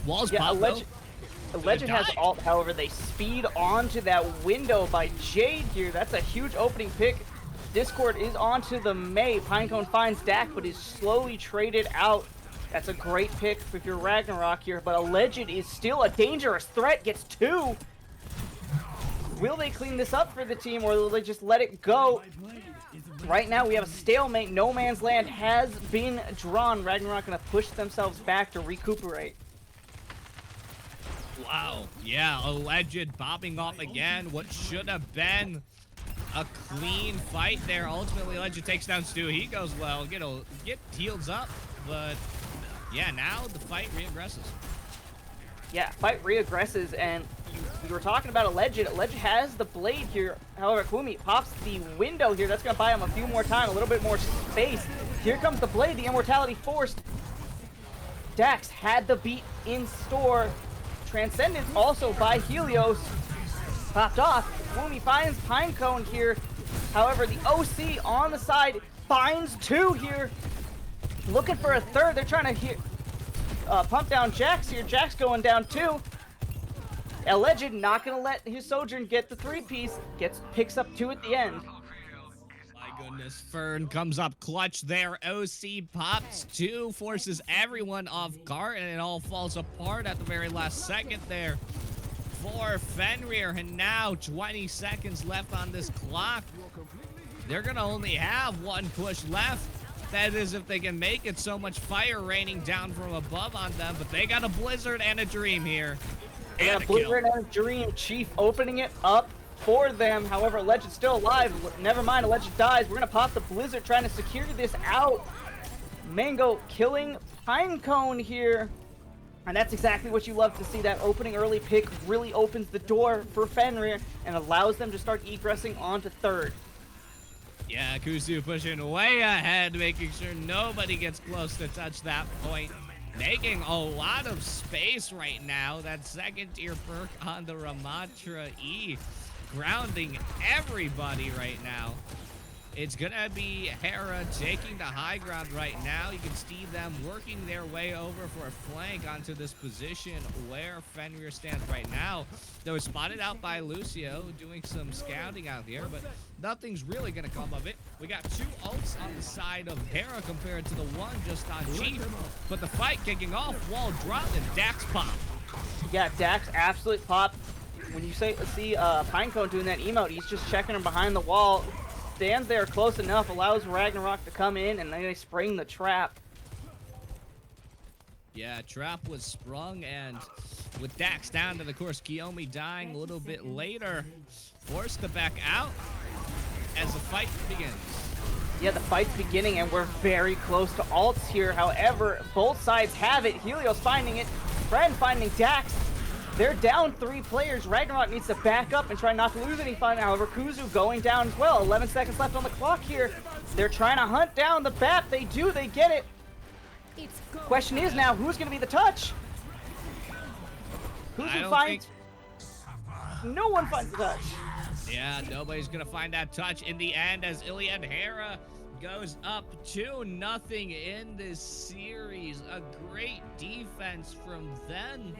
Walls pop, a legend has ult, however, they speed onto that window by Jade here. That's a huge opening pick. Discord is onto the Mei. Pinecone finds Dak, but is slowly traded out. That's a great pick if you're Ragnarok here, but a legend is still a dangerous threat. Gets 2. Will they clean this up for the team, or will they just let it go? Right now, we have a stalemate. No man's land has been drawn. Ragnarok going to push themselves back to recuperate. Wow. Yeah, a legend popping off again. What should have been a clean fight there. Ultimately, Legend takes down Stu. He goes well. Get heals up, but yeah, now the fight reaggresses. Yeah, fight reaggresses, and you were talking about a Legend. Legend has the blade here. However, Kumi pops the window here. That's going to buy him a few more time, a little bit more space. Here comes the blade, the immortality forced. Dax had the beat in store. Transcendence also by Helios. Popped off. Kumi finds Pinecone here. However, the OC on the side finds 2 here. Looking for a third. They're trying to pump down Jax here. Jax going down 2. A Legend not going to let his Sojourn get the 3-piece. Picks up 2 at the end. My goodness, Fern comes up clutch there. OC pops 2, forces everyone off guard, and it all falls apart at the very last second there for Fenrir. And now 20 seconds left on this clock. They're going to only have 1 push left. That is if they can make it. So much fire raining down from above on them, but they got a Blizzard and a Dream here. And a Blizzard and a Dream. Chief opening it up for them. However, Legend's still alive. Never mind, a Legend dies. We're going to pop the Blizzard, trying to secure this out. Mango killing Pinecone here. And that's exactly what you love to see. That opening early pick really opens the door for Fenrir and allows them to start egressing onto third. Yeah, Kuzu pushing way ahead, making sure nobody gets close to touch that point. Making a lot of space right now. That second tier perk on the Ramatra E. Grounding everybody right now. It's gonna be Hera taking the high ground right now. You can see them working their way over for a flank onto this position where Fenrir stands right now. They were spotted out by Lucio doing some scouting out here, but nothing's really gonna come of it. We got 2 ults on the side of Hera compared to the 1 just on Chief. But the fight kicking off, wall drop, and Dax pop. Yeah, Dax absolute pop. When you see Pinecone doing that emote, he's just checking him behind the wall, stands there close enough, allows Ragnarok to come in, and then they spring the trap. Yeah, trap was sprung, and with Dax down to the course, Kiyomi dying a little bit later, forced to back out as the fight begins. Yeah, the fight's beginning, and we're very close to ults here. However, both sides have it. Helios finding it, Friend finding Dax. They're down 3 players. Ragnarok needs to back up and try not to lose any fun. However, Kuzu going down as well. 11 seconds left on the clock here. They're trying to hunt down the bat. They do. They get it. Question is now, who's going to be the touch? Who's going to find? No one finds the touch. Yeah, nobody's going to find that touch in the end as Iliad Hera goes up 2-0 in this series. A great defense from them.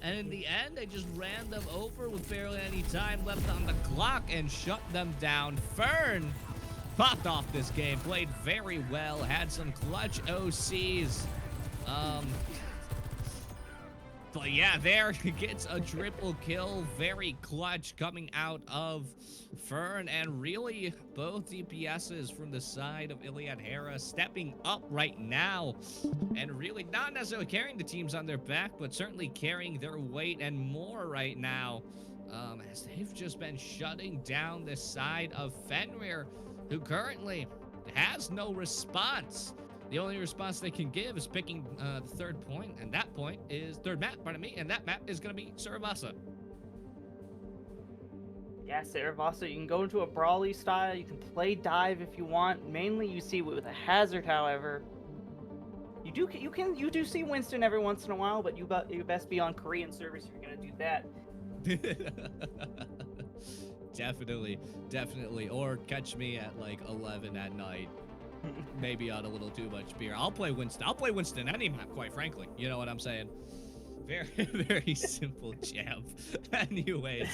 And in the end, they just ran them over with barely any time left on the clock and shut them down. Fern popped off this game, played very well, had some clutch OCs. But yeah, there gets a triple kill, very clutch coming out of Fern, and really both DPSs from the side of Iliad Hera stepping up right now, and really not necessarily carrying the teams on their back, but certainly carrying their weight and more right now, as they've just been shutting down the side of Fenrir, who currently has no response. The only response they can give is picking the third point, and that point is third map, pardon me, and that map is going to be Saravasa. Yeah, Saravasa, you can go into a brawly style, you can play dive if you want. Mainly you see with a hazard, however. You do see Winston every once in a while, but you best be on Korean servers if you're going to do that. Definitely. Or catch me at like 11 at night. Maybe on a little too much beer. I'll play Winston any map, quite frankly. You know what I'm saying? Very simple champ. Anyways,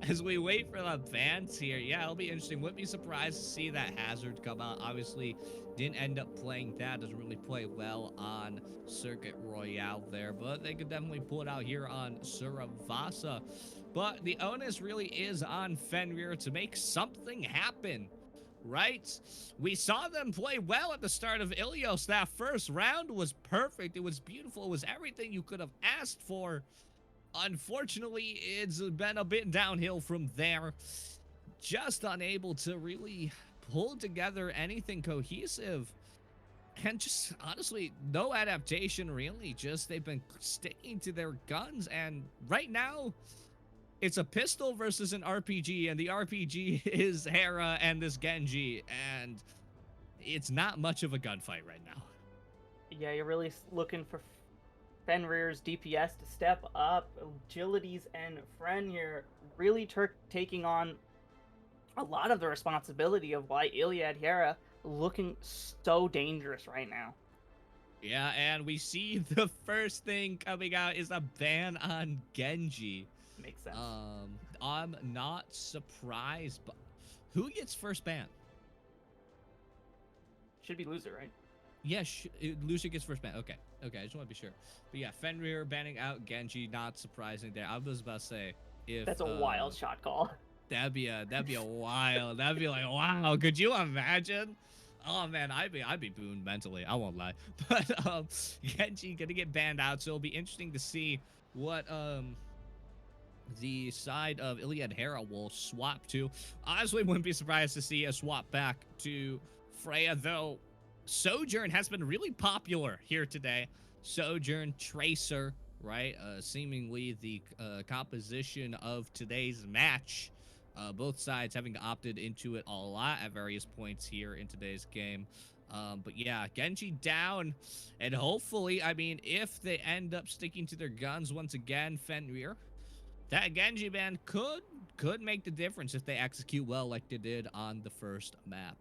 as we wait for the bans here, yeah, it'll be interesting. Wouldn't be surprised to see that Hazard come out. Obviously, didn't end up playing that. Doesn't really play well on Circuit Royale there, but they could definitely pull it out here on Saravasa. But the onus really is on Fenrir to make something happen. Right? We saw them play well at the start of Ilios. That first round was perfect. It was beautiful. It was everything you could have asked for. Unfortunately, it's been a bit downhill from there. Just unable to really pull together anything cohesive. And just, honestly, no adaptation, really. Just, they've been sticking to their guns. And right now, it's a pistol versus an RPG, and the RPG is Hera and this Genji, and it's not much of a gunfight right now. Yeah, you're really looking for Fenrir's DPS to step up. Agilities and Fenrir really taking on a lot of the responsibility of why Iliad Hera looking so dangerous right now. Yeah, and we see the first thing coming out is a ban on Genji. Makes sense. I'm not surprised, but who gets first ban? Should be loser, right? Yeah, loser gets first ban. Okay, I just want to be sure. But yeah, Fenrir banning out Genji, not surprising there. I was about to say, if that's a wild shot call. That'd be a wild. That'd be like, wow. Could you imagine? Oh man, I'd be boomed mentally. I won't lie. But Genji gonna get banned out, so it'll be interesting to see what the side of Iliad Hera will swap to. Honestly, wouldn't be surprised to see a swap back to Freya, though Sojourn has been really popular here today. Sojourn, Tracer, right? Seemingly the composition of today's match. Both sides having opted into it a lot at various points here in today's game. But yeah, Genji down, and hopefully, I mean, if they end up sticking to their guns once again, Fenrir, that Genji ban could make the difference if they execute well like they did on the first map.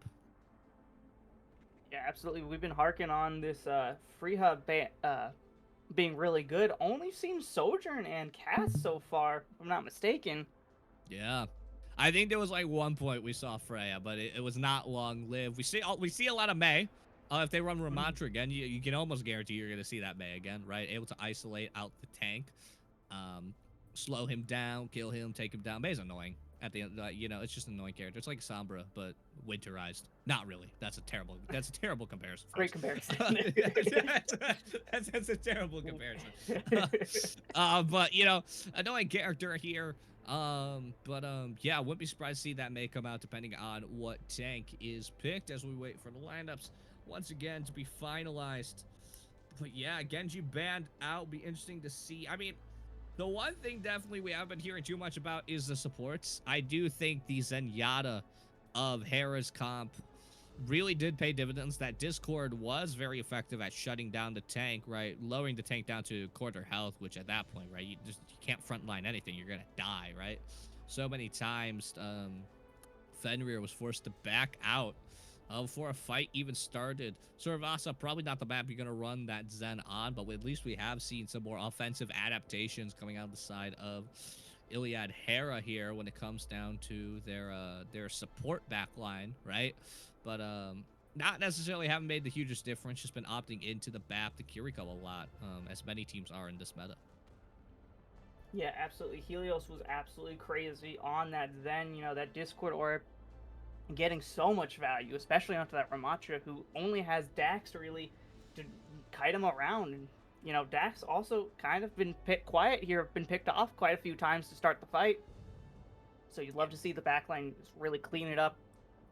Yeah, absolutely. We've been harking on this free hub being really good. Only seen Sojourn and Cass so far, if I'm not mistaken. Yeah. I think there was like one point we saw Freya, but it was not long lived. We see a lot of Mei. If they run Ramantra again, you can almost guarantee you're going to see that Mei again, right? Able to isolate out the tank. slow him down, kill him, take him down. But he's annoying at the end. You know, it's just an annoying character. It's like Sombra, but winterized. Not really. That's a terrible comparison. Great comparison. That's a terrible comparison. But you know, annoying character here. Yeah, wouldn't be surprised to see that may come out depending on what tank is picked as we wait for the lineups once again to be finalized. But yeah, Genji banned out. Be interesting to see. I mean, the one thing definitely we haven't been hearing too much about is the supports. I do think the Zenyatta of Hera's comp really did pay dividends. That Discord was very effective at shutting down the tank, right? Lowering the tank down to quarter health, which at that point, right, you can't frontline anything. You're gonna die, right? So many times, Fenrir was forced to back out before a fight even started. Suravasa, probably not the map you're gonna run that Zen on, but at least we have seen some more offensive adaptations coming out of the side of Iliad Hera here when it comes down to their support backline, right? But not necessarily haven't made the hugest difference, just been opting into the BAP, the Kiriko a lot, as many teams are in this meta. Yeah, absolutely. Helios was absolutely crazy on that Zen, you know, that Discord orb, getting so much value, especially onto that Ramatra, who only has Dax really to kite him around. And, you know, Dax also kind of been quiet here, been picked off quite a few times to start the fight. So you'd love to see the backline just really clean it up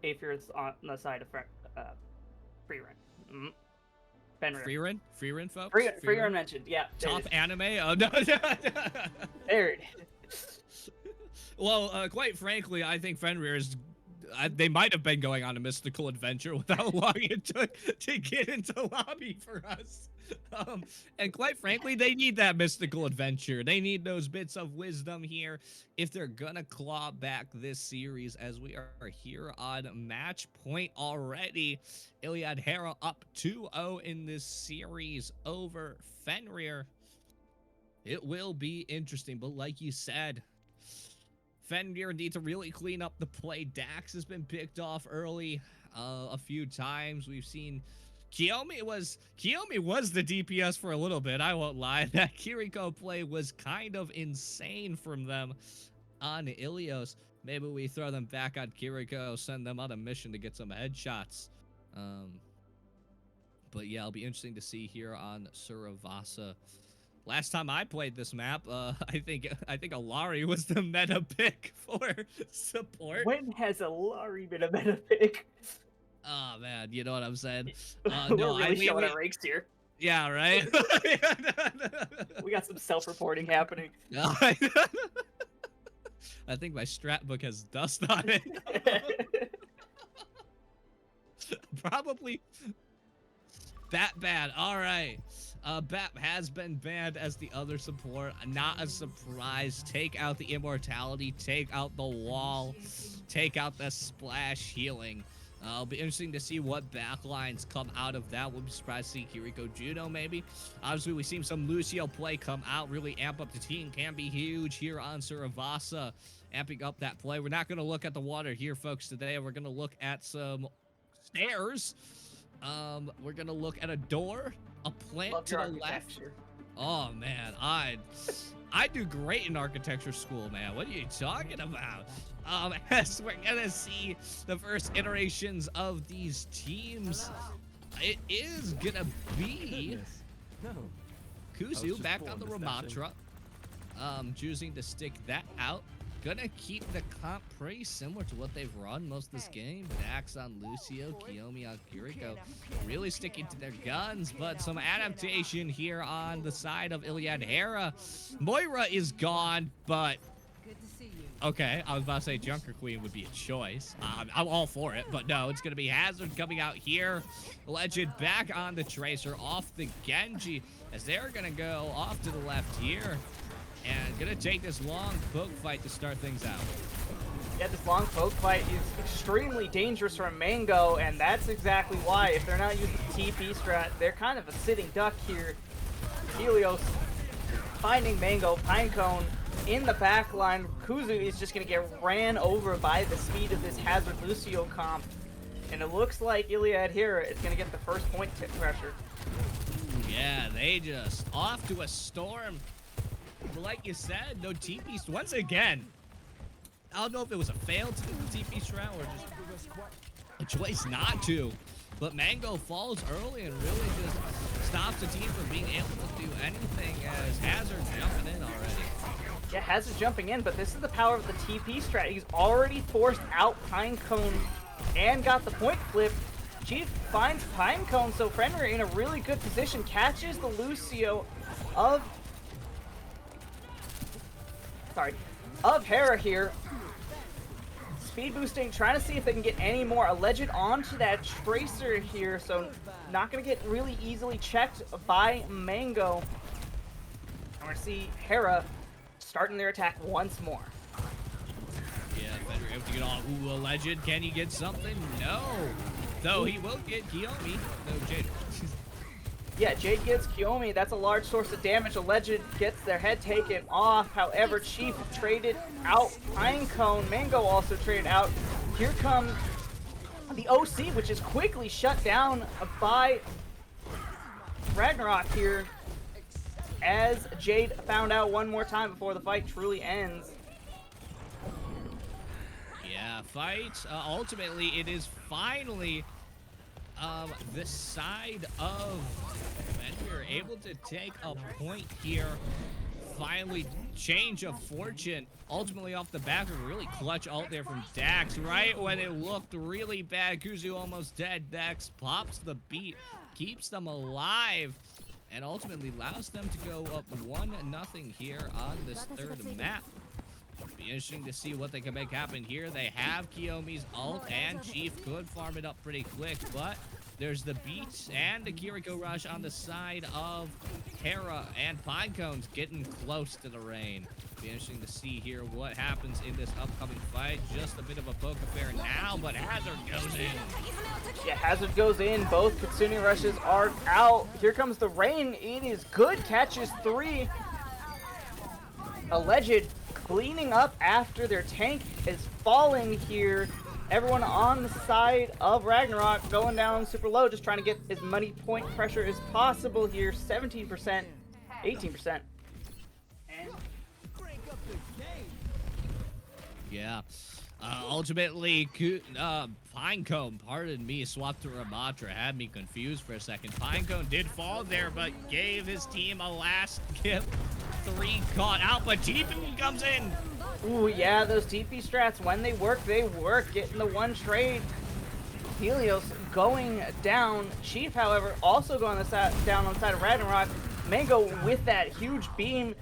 if you're on the side of Freerun. Fenrir. Freerun, folks? Freerun mentioned, yeah. Top anime? Oh, no. There it is. Well, quite frankly, I think Fenrir is... they might have been going on a mystical adventure with how long it took to get into lobby for us. And quite frankly, they need that mystical adventure. They need those bits of wisdom here if they're gonna claw back this series, as we are here on match point already. Iliad Hera up 2-0 in this series over Fenrir. It will be interesting, but like you said, Fenrir needs to really clean up the play. Dax has been picked off early a few times. We've seen Kiyomi was the DPS for a little bit. I won't lie. That Kiriko play was kind of insane from them on Ilios. Maybe we throw them back on Kiriko, send them on a mission to get some headshots. But yeah, it'll be interesting to see here on Suravasa. Last time I played this map, I think Alari was the meta pick for support. When has Alari been a meta pick? Oh man, you know what I'm saying? We're really showing our ranks here. Yeah, right. We got some self-reporting happening. I think my strat book has dust on it. Probably that bad. All right. BAP has been banned as the other support. Not a surprise. Take out the immortality, take out the wall, take out the splash healing. It'll be interesting to see what backlines come out of that. We'll be surprised to see Kiriko Juno maybe. Obviously, we've seen some Lucio play come out, really amp up the team. Can be huge here on Suravasa, amping up that play. We're not going to look at the water here, folks, today. We're going to look at some stairs. We're going to look at a door. A plant to the left. Oh man, I do great in architecture school, man. What are you talking about? As we're gonna see the first iterations of these teams, it is gonna be Kuzu back on the Ramatra, choosing to stick that out. Gonna keep the comp pretty similar to what they've run most of this game. Dax on Lucio, Kiyomi on Kiriko. Really sticking to their guns, but some adaptation here on the side of Iliad Hera. Moira is gone, but... Okay, I was about to say Junker Queen would be a choice. I'm all for it, but no, it's going to be Hazard coming out here. Legend back on the Tracer, off the Genji, as they're going to go off to the left here. And gonna take this long poke fight to start things out. Yeah, this long poke fight is extremely dangerous for Mango, and that's exactly why, if they're not using the TP strat, they're kind of a sitting duck here. Helios finding Mango, Pinecone in the back line. Kuzu is just gonna get ran over by the speed of this Hazard Lucio comp. And it looks like Iliad Hera is gonna get the first point pressure. Yeah, they just off to a storm. But like you said, no TP once again. I don't know if it was a fail to do the TP strat or just a choice not to. But Mango falls early and really just stops the team from being able to do anything as Hazard jumping in already. Yeah, Hazard jumping in, but this is the power of the TP strat. He's already forced out Pinecone and got the point flip. Chief finds Pinecone, so Fenrir in a really good position, catches the Lucio of Hera here. Speed boosting, trying to see if they can get any more alleged onto that Tracer here, so not going to get really easily checked by Mango. And we're going to see Hera starting their attack once more. Yeah, Fenrir able to get on. Ooh, alleged. Can he get something? No. Though he will get Kiyomi. No, Jade. Yeah, Jade gets Kiyomi. That's a large source of damage. Alleged gets their head taken off. However, Chief traded out Pinecone. Mango also traded out. Here comes the OC, which is quickly shut down by Ragnarok here, as Jade found out one more time before the fight truly ends. Yeah, fight. Ultimately, it is finally the side of Fenrir able to take a point here. Finally, change of fortune. Ultimately, off the back of a really clutch ult there from Dax. Right when it looked really bad, Kuzu almost dead. Dax pops the beat, keeps them alive, and ultimately allows them to go up 1-0 here on this third map. Be interesting to see what they can make happen here. They have Kiyomi's ult, and Chief could farm it up pretty quick, but there's the beat and the Kiriko rush on the side of Hera, and Pinecone's getting close to the rain. Be interesting to see here what happens in this upcoming fight. Just a bit of a poke affair now, but Hazard goes in. Yeah, Hazard goes in. Both Kitsune rushes are out. Here comes the rain. It is good. Catches 3. Alleged cleaning up after their tank is falling here. Everyone on the side of Ragnarok going down super low, just trying to get as many point pressure as possible here. 17%, 18%. Yeah. Ultimately, Pinecone, pardon me, swapped to Ramatra. Had me confused for a second. Pinecone did fall there, but gave his team a last gift. 3 caught out, but TP comes in. Ooh, yeah, those TP strats, when they work, they work. Getting the one trade. Helios going down. Chief, however, also going down on the side of Ragnarok. Mango with that huge beam,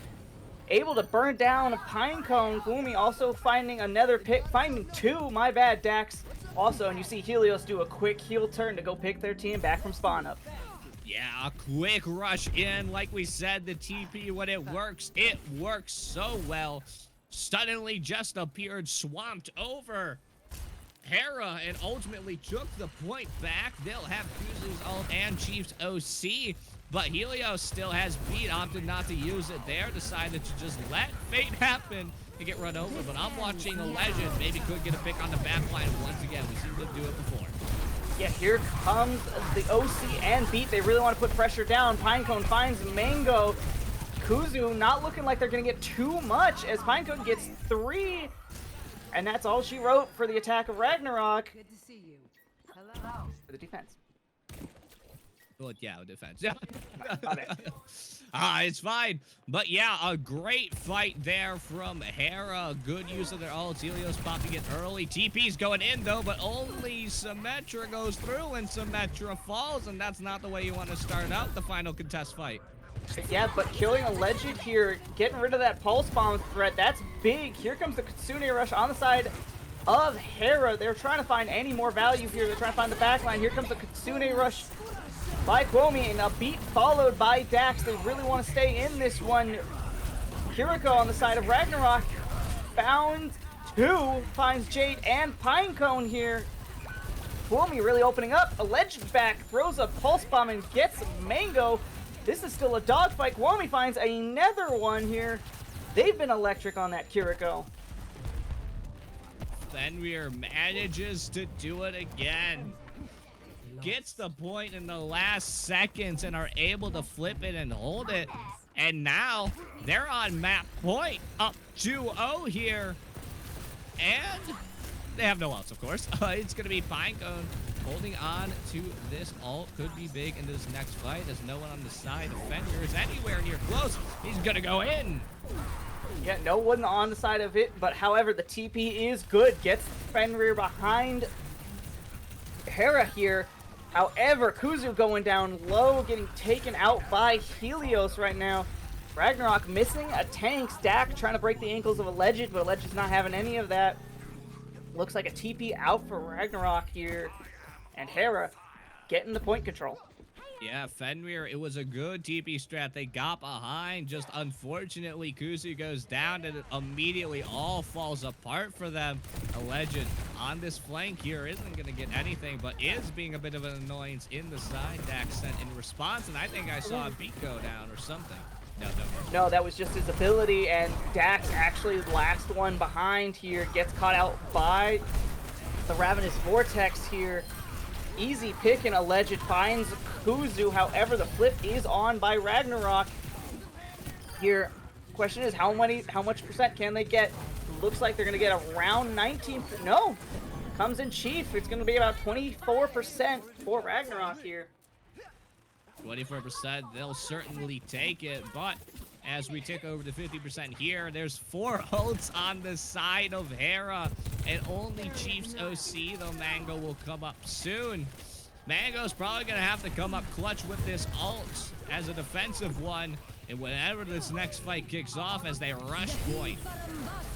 able to burn down a Pinecone. Gloomy also finding another pick, finding 2, my bad, Dax. Also, and you see Helios do a quick heel turn to go pick their team back from spawn up. Yeah, a quick rush in. Like we said, the TP, when it works so well. Suddenly just appeared, swamped over Hera, and ultimately took the point back. They'll have Kuzu's ult and Chief's OC, but Helios still has beat, opted not to use it there, decided to just let fate happen and get run over. But I'm watching a legend, maybe could get a pick on the back line once again. We seem to do it before. Yeah, here comes the OC and beat. They really want to put pressure down. Pinecone finds Mango. Kuzu not looking like they're going to get too much, as Pinecone gets 3. And that's all she wrote for the attack of Ragnarok. Good to see you. Hello. For the defense. Well, yeah, defense. Yeah. My It's fine. But yeah, a great fight there from Hera. Good use of their ult. Helios popping it early. TP's going in, though, but only Symmetra goes through, and Symmetra falls, and that's not the way you want to start out the final contest fight. Yeah, but killing a legend here, getting rid of that pulse bomb threat, that's big. Here comes the Kitsune rush on the side of Hera. They're trying to find any more value here. They're trying to find the backline. Here comes the Kitsune rush by Kwomi, and a beat followed by Dax. They really want to stay in this one. Kiriko on the side of Ragnarok found 2, finds Jade and Pinecone here. Kwomi really opening up. A legend back, throws a pulse bomb and gets Mango. This is still a dogfight. Kwomi finds another one here. They've been electric on that Kiriko. Fenrir manages to do it again. Gets the point in the last seconds and are able to flip it and hold it. And now they're on map point, up 2-0 here. And they have no ults, of course. It's going to be Pinecone holding on to this ult. Could be big in this next fight. There's no one on the side. Fenrir is anywhere near close. He's going to go in. Yeah, no one on the side of it, but however, the TP is good. Gets Fenrir behind Hera here. However, Kuzu going down low, getting taken out by Helios right now. Ragnarok missing a tank. Stack trying to break the ankles of Alleged, but Alleged's not having any of that. Looks like a TP out for Ragnarok here. And Hera getting the point control. Yeah, Fenrir, it was a good TP strat. They got behind. Just unfortunately, Kuzu goes down and it immediately all falls apart for them. Alleged on this flank here isn't going to get anything, but is being a bit of an annoyance in the side. Dax sent in response, and I think I saw a beat go down or something. No, that was just his ability, and Dax actually last one behind here. Gets caught out by the Ravenous Vortex here. Easy pick, and Alleged finds Kuzu. However, the flip is on by Ragnarok. Here, question is how much percent can they get? Looks like they're gonna get around 19. No, comes in chief. It's gonna be about 24% for Ragnarok here. 24%, they'll certainly take it, but as we tick over to 50% here, there's 4 ults on the side of Hera, and only Chief's OC, though Mango will come up soon. Mango's probably going to have to come up clutch with this ult as a defensive one, and whenever this next fight kicks off as they rush point.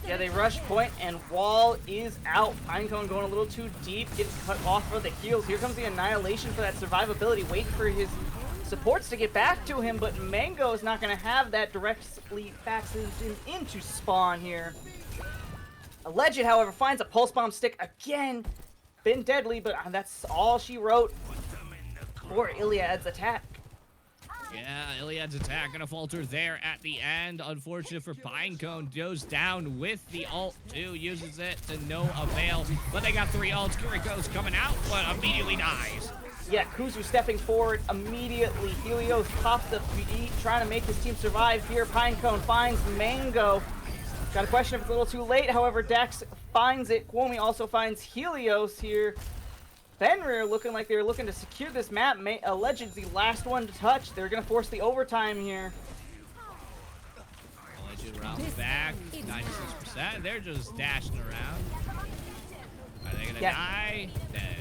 Yeah, they rush point, and Wall is out. Pinecone going a little too deep, gets cut off for the heals. Here comes the Annihilation for that survivability, waiting for his supports to get back to him, but Mango is not going to have that directly faxes into spawn here. Alleged, however, finds a pulse bomb stick again. Been deadly, but that's all she wrote for Iliad's attack. Yeah, Iliad's attack gonna falter there at the end. Unfortunate for Pinecone, goes down with the ult too, uses it to no avail. But they got 3 ults. Kiriko's coming out, but immediately dies. Yeah, Kuzu stepping forward immediately. Helios pops the beat, trying to make his team survive here. Pinecone finds Mango. Got a question if it's a little too late. However, Dax finds it. Kwomi also finds Helios here. Fenrir looking like they're looking to secure this map. Alleged's the last one to touch. They're going to force the overtime here. Alleged rounds back, 96%. They're just dashing around. Are they going to die? Dead.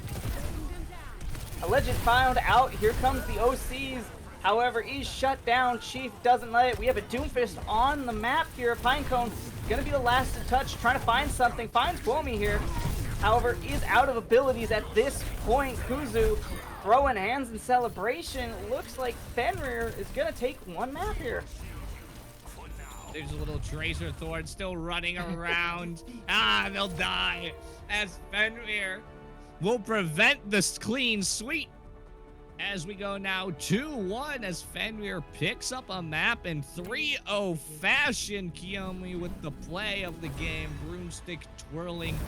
Alleged found out. Here comes the OCs. However, he's shut down. Chief doesn't let it. We have a Doomfist on the map here. Pinecone gonna be the last to touch, trying to find something. Finds Kwomi here. However, is out of abilities at this point. Kuzu throwing hands in celebration. Looks like Fenrir is gonna take one map here. There's a little Tracer Thorn still running around. They'll die as Fenrir will prevent this clean sweep. As we go now 2-1 as Fenrir picks up a map in 3-0 fashion. Kiyomi with the play of the game, broomstick twirling.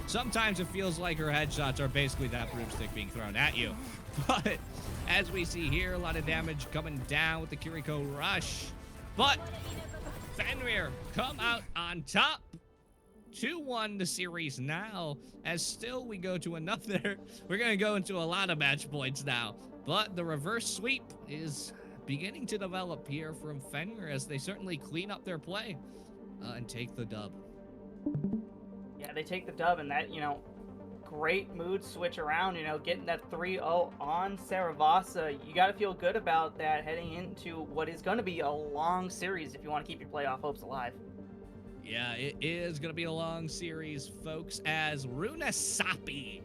Sometimes it feels like her headshots are basically that broomstick being thrown at you. But as we see here, a lot of damage coming down with the Kiriko rush. But Fenrir come out on top. 2-1 the series now, as still we go to another. We're going to go into a lot of match points now. But the reverse sweep is beginning to develop here from Fenrir as they certainly clean up their play and take the dub. Yeah, they take the dub, and that, great mood switch around, getting that 3-0 on Saravasa. You got to feel good about that heading into what is going to be a long series if you want to keep your playoff hopes alive. Yeah, it is going to be a long series, folks, as Runa Sapi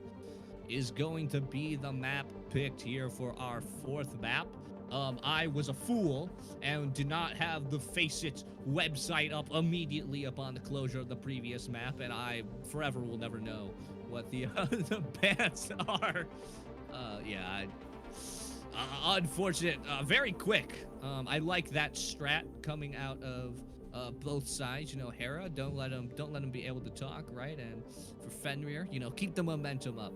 is going to be the map picked here for our 4th map. I was a fool and did not have the FACEIT website up immediately upon the closure of the previous map, and I forever will never know what the bans are. Unfortunate, very quick. I like that strat coming out of both sides. Hera, don't let him be able to talk, right? And for Fenrir, keep the momentum up.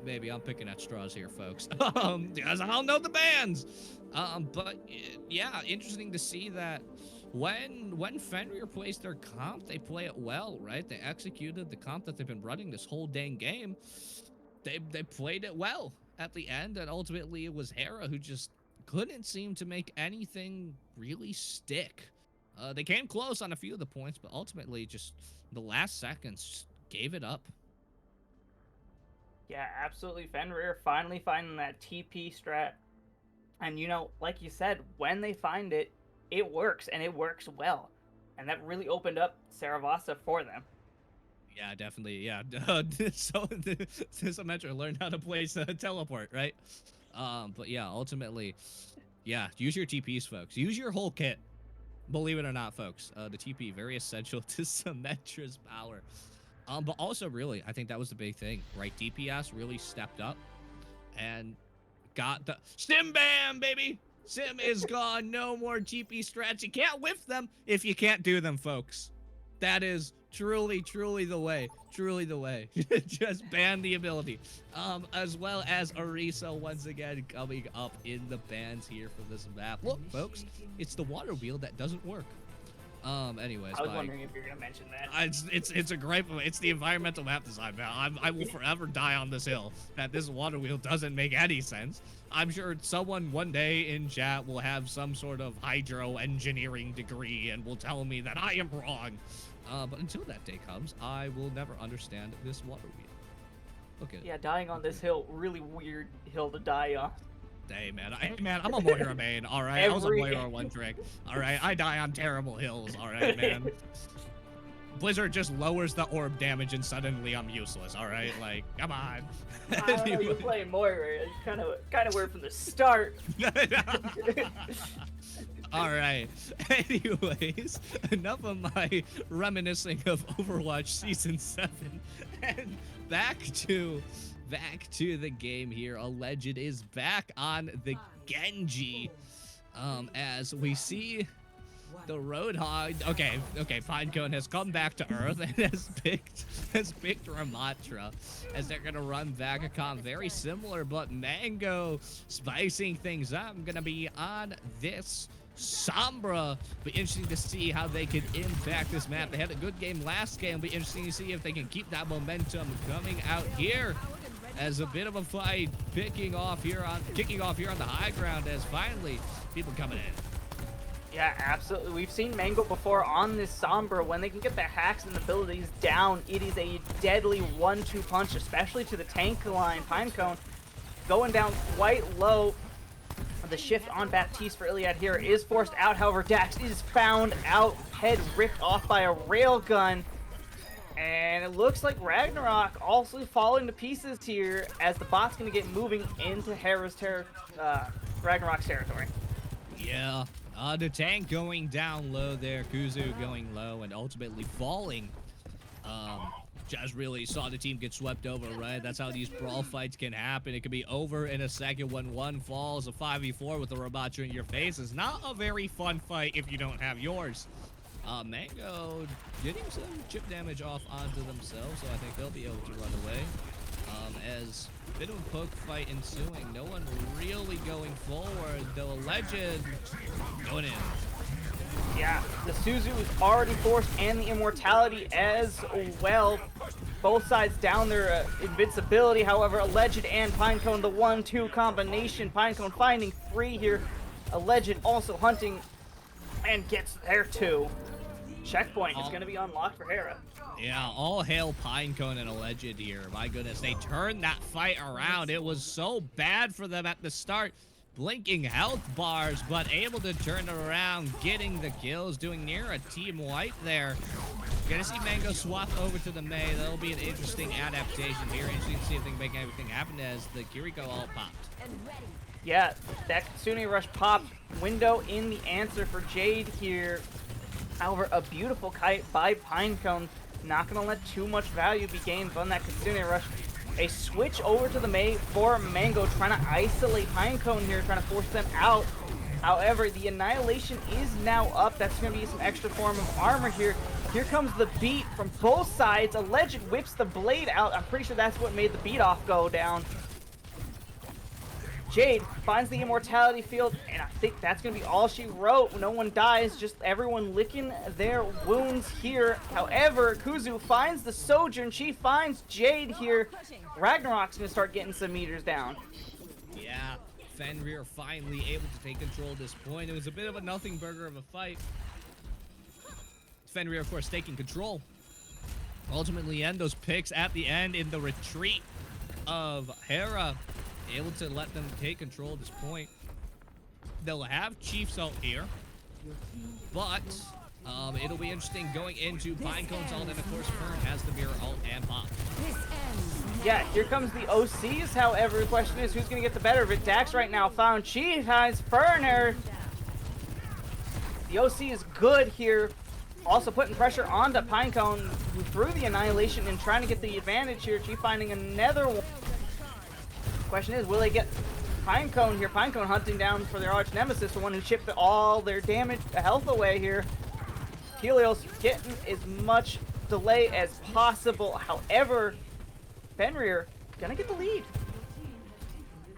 maybe I'm picking at straws here, folks. Because I don't know the bands. But yeah, interesting to see that when Fenrir plays their comp, they play it well, right? They executed the comp that they've been running this whole dang game. They played it well at the end, and ultimately it was Hera who just couldn't seem to make anything really stick. They came close on a few of the points, but ultimately just the last seconds just gave it up. Yeah, absolutely. Fenrir finally finding that TP strat. And, you know, like you said, when they find it, it works, and it works well. And that really opened up Saravasa for them. Yeah, definitely. Yeah. So Symmetra learned how to place a teleport, right? But yeah, ultimately, yeah, use your TPs, folks. Use your whole kit. Believe it or not, folks. The TP, very essential to Symmetra's power. But also, really, I think that was the big thing, right? DPS really stepped up and got the Sim Bam, baby! Sim is gone. No more GP strats. You can't whiff them if you can't do them, folks. That is truly, truly the way. Truly the way. Just ban the ability. As well as Orisa once again coming up in the bans here for this map. Look, folks, it's the water wheel that doesn't work. Anyways, I was wondering if you're gonna mention that. It's a great, it's the environmental map design, man. I will forever die on this hill that this water wheel doesn't make any sense. I'm sure someone one day in chat will have some sort of hydro engineering degree and will tell me that I am wrong. But until that day comes, I will never understand this water wheel. Look at it. Yeah, dying on this hill, really weird hill to die on. Hey man, I'm a Moira main, all right. I was a Moira one trick, all right. I die on terrible hills, all right, man. Blizzard just lowers the orb damage and suddenly I'm useless, all right. Like, come on. I don't know, you play Moira. You kind of were from the start. All right. Anyways, enough of my reminiscing of Overwatch Season 7, and back to the game here. Alleged is back on the Genji, as we see the Roadhog. Okay, Pinecone has come back to Earth and has picked Ramatra, as they're gonna run back a comp very similar, but Mango spicing things up. Gonna be on this Sombra. Be interesting to see how they can impact this map. They had a good game last game. Be interesting to see if they can keep that momentum coming out here, as a bit of a fight kicking off here on the high ground, as finally people coming in. Yeah, absolutely. We've seen Mango before on this Sombra. When they can get the hacks and abilities down, it is a deadly 1-2 punch, especially to the tank line. Pinecone going down quite low. The shift on Baptiste for Iliad Hera is forced out. However, Dax is found out, head ripped off by a railgun. And it looks like Ragnarok also falling to pieces here, as the bot's going to get moving into Ragnarok's territory. Yeah, the tank going down low there, Kuzu going low and ultimately falling. Just really saw the team get swept over, right? That's how these brawl fights can happen. It can be over in a second when one falls. A 5v4 with a Ramatra in your face is not a very fun fight if you don't have yours. Mango getting some chip damage off onto themselves, so I think they'll be able to run away. As a bit of a poke fight ensuing, no one really going forward, though Alleged going in. Yeah, the Suzu is already forced, and the Immortality as well. Both sides down their invincibility. However, Alleged and Pinecone, the 1-2 combination. Pinecone finding 3 here. Alleged also hunting and gets there too. Checkpoint is going to be unlocked for Hera. Yeah, all hail Pinecone and Alleged here. My goodness, they turned that fight around. It was so bad for them at the start. Blinking health bars, but able to turn it around, getting the kills, doing near a team wipe there. Gonna see Mango swap over to the Mei. That'll be an interesting adaptation here. Interesting to see if they can make everything happen, as the Kiriko all popped. Yeah, that Kitsune Rush popped. Window in the answer for Jade here. However, a beautiful kite by Pinecone. Not gonna let too much value be gained on that Kitsune Rush. A switch over to the Mei for Mango, trying to isolate Pinecone here, trying to force them out. However, the Annihilation is now up. That's going to be some extra form of armor here. Here comes the beat from both sides. Alleged whips the blade out. I'm pretty sure that's what made the beat off go down. Jade finds the immortality field, and I think that's going to be all she wrote. No one dies, just everyone licking their wounds here. However, Kuzu finds the Sojourn. She finds Jade here. Ragnarok's going to start getting some meters down. Yeah, Fenrir finally able to take control at this point. It was a bit of a nothing burger of a fight. Fenrir, of course, taking control. Ultimately end those picks at the end in the retreat of Hera. Able to let them take control at this point. They'll have Chiefs out here, but it'll be interesting going into Pinecone's ult, and of course Fern has the mirror ult and pop. Yeah, here comes the OCs. However, the question is who's going to get the better of it. Dax right now found Chief, has Ferner. The OC is good here. Also putting pressure onto Pinecone, who threw the Annihilation and trying to get the advantage here. Chief finding another one. Question is, will they get Pinecone here? Pinecone hunting down for their arch nemesis, the one who chipped all their damage, health away here. Helios getting as much delay as possible. However, Fenrir gonna get the lead.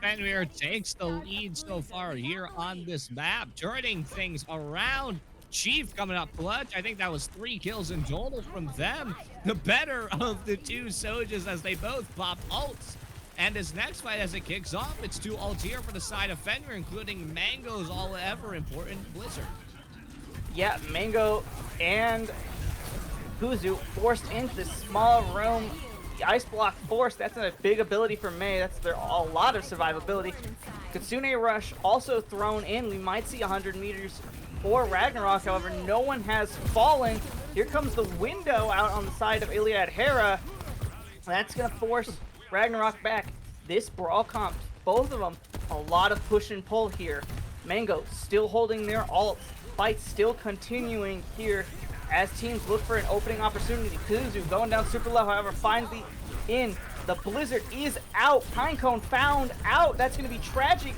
Fenrir takes the lead so far here on this map, turning things around. Chief coming up clutch. I think that was 3 kills in total from them. The better of the two Sojas as they both pop ults. And his next fight as it kicks off, it's 2 ults here for the side of Fenrir, including Mango's all ever important Blizzard. Yeah, Mango and Kuzu forced into this small room. The ice block forced, that's a big ability for Mei. That's a lot of survivability. Kitsune Rush also thrown in. We might see 100 meters for Ragnarok. However, no one has fallen. Here comes the window out on the side of Iliad Hera. That's going to force Ragnarok back. This brawl comp, both of them, a lot of push and pull here. Mango still holding their ult. Fight still continuing here as teams look for an opening opportunity. Kuzu going down super low, however, finds the in. The Blizzard is out. Pinecone found out. That's going to be tragic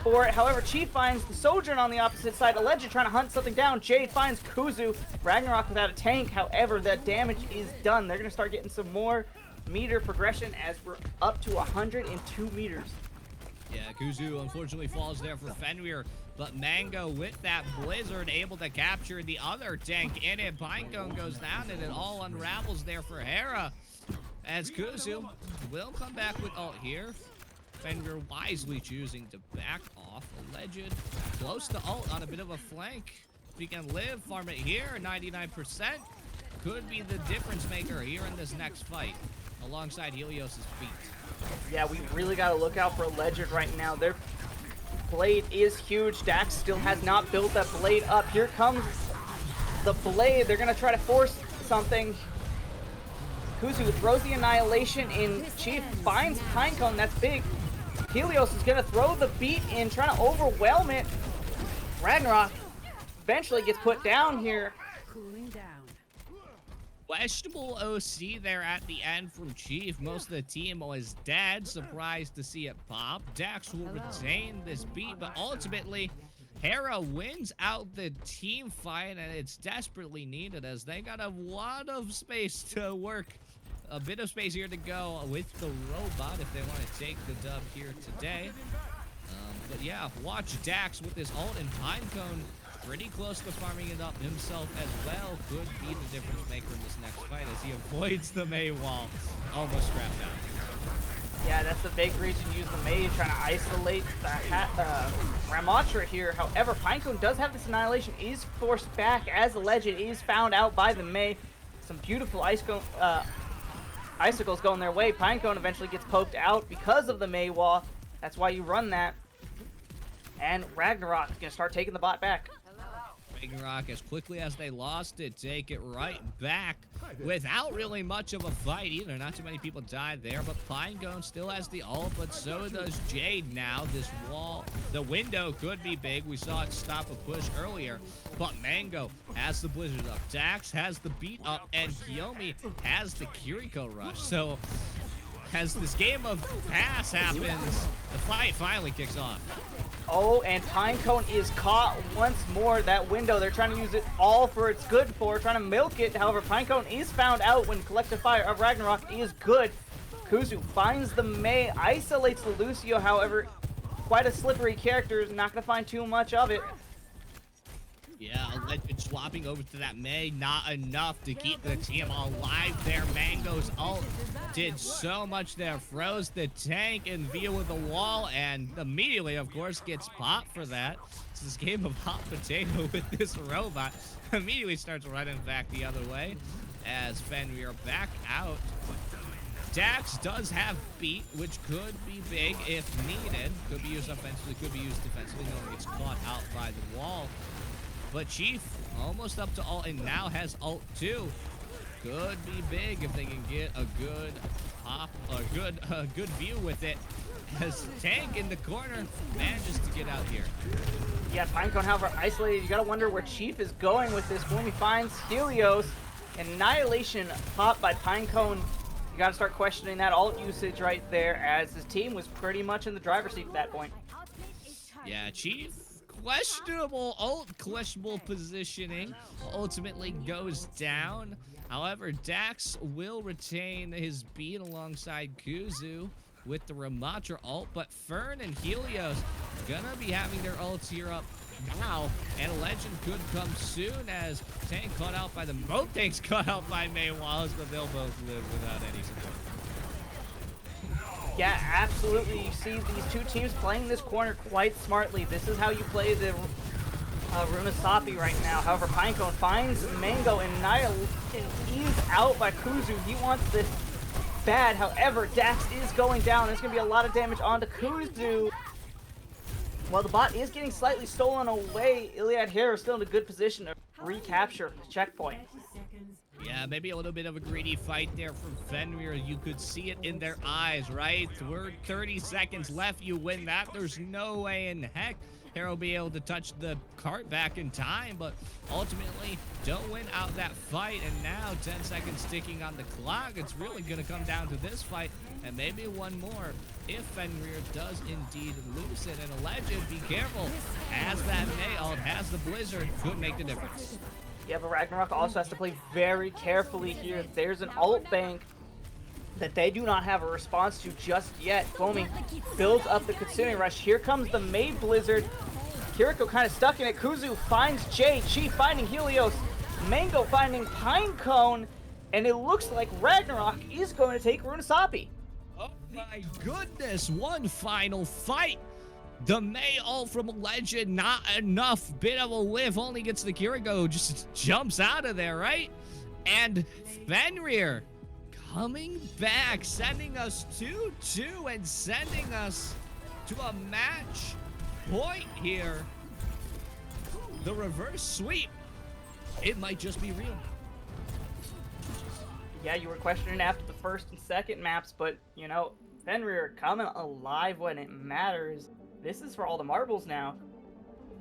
for it. However, Chief finds the Sojourn on the opposite side. Alleged trying to hunt something down. Jade finds Kuzu. Ragnarok without a tank. However, the damage is done. They're going to start getting some more meter progression as we're up to 102 meters. Yeah, Kuzu unfortunately falls there for Fenrir, but Mango with that Blizzard able to capture the other tank in it. Pinecone goes down and it all unravels there for Hera as Kuzu will come back with ult here. Fenrir wisely choosing to back off. Alleged close to ult on a bit of a flank. If he can live, farm it here, 99%. Could be the difference maker here in this next fight alongside Helios' feet. Yeah, we really got to look out for Alleged right now. Their blade is huge. Dax still has not built that blade up. Here comes the blade. They're going to try to force something. Kuzu throws the Annihilation in. Chief finds Pinecone. That's big. Helios is going to throw the beat in, trying to overwhelm it. Ragnarok eventually gets put down here. Cooling down. Questionable OC there at the end from Chief. Most of the team was dead. Surprised to see it pop. Dax will retain this beat, but ultimately, Hera wins out the team fight, and it's desperately needed as they got a lot of space to work. A bit of space here to go with the robot if they want to take the dub here today. But yeah, watch Dax with his ult and Pinecone pretty close to farming it up himself as well. Could be the difference maker in this next fight as he avoids the Mei wall. Almost scrapped out. Yeah, that's the big reason to use the Mei, trying to isolate the Ramatra here. However, Pinecone does have this Annihilation, is forced back as the Legend is found out by the Mei. Some beautiful icicles going their way. Pinecone eventually gets poked out because of the Mei wall. That's why you run that. And Ragnarok is going to start taking the bot back. Ragnarok, as quickly as they lost it, take it right back without really much of a fight either. Not too many people died there, but Pinecone still has the ult, but so does Jade now. This wall, the window could be big. We saw it stop a push earlier, but Mango has the Blizzard up. Dax has the beat up, and Kiyomi has the Kiriko rush. So as this game of pass happens, the fight finally kicks off. Oh, and Pinecone is caught once more. That window, they're trying to use it all for its good for, trying to milk it. However, Pinecone is found out when Collective Fire of Ragnarok is good. Kuzu finds the Mei, isolates the Lucio, however, quite a slippery character, is not going to find too much of it. Yeah, Legend swapping over to that Mei, not enough to keep the team alive there. Mango's ult did so much there, froze the tank in view of the wall, and immediately, of course, gets popped for that. It's this game of hot potato with this robot. Immediately starts running back the other way as Fenrir back out. Dax does have beat, which could be big if needed. Could be used offensively, could be used defensively. No one gets caught out by the wall. But Chief almost up to ult and now has ult too. Could be big if they can get a good pop, a good view with it. As Tank in the corner manages to get out here. Yeah, Pinecone, however, isolated. You gotta wonder where Chief is going with this when he finds Helios. Annihilation popped by Pinecone. You gotta start questioning that ult usage right there, as his team was pretty much in the driver's seat at that point. Yeah, Chief. Questionable ult, questionable positioning, ultimately goes down. However, Dax will retain his beat alongside Kuzu with the Ramatra ult, but Fern and Helios gonna be having their ults here up now, and a Legend could come soon as Tank caught out by them. Both tanks caught out by May Wallace, but they'll both live without any support. Yeah, absolutely. You see these two teams playing this corner quite smartly. This is how you play the Runasapi right now. However, Pinecone finds Mango and Niall and eased out by Kuzu. He wants this bad. However, Dax is going down. There's going to be a lot of damage onto Kuzu. While the bot is getting slightly stolen away, Iliad Hera is still in a good position to recapture the checkpoint. Yeah, maybe a little bit of a greedy fight there from Fenrir. You could see it in their eyes, right? We're 30 seconds left. You win that. There's no way in heck Hera will be able to touch the cart back in time, but ultimately don't win out that fight. And now 10 seconds ticking on the clock. It's really going to come down to this fight and maybe one more if Fenrir does indeed lose it. And a Legend, be careful, as that May ult, has the Blizzard, could make the difference. Yeah, but Ragnarok also has to play very carefully here. There's an ult bank that they do not have a response to just yet. Foamy builds up the Kitsune Rush. Here comes the May Blizzard. Kiriko kind of stuck in it. Kuzu finds Jay. Chief finding Helios. Mango finding Pinecone. And it looks like Ragnarok is going to take Runasapi. Oh my goodness, one final fight. The May ult from a Legend, not enough. Bit of a whiff, only gets the Kiriko, just jumps out of there, right? And Fenrir coming back, sending us 2-2 and sending us to a match point here. The reverse sweep, it might just be real. Yeah, you were questioning after the first and second maps, but, you know, Fenrir coming alive when it matters. This is for all the marbles now.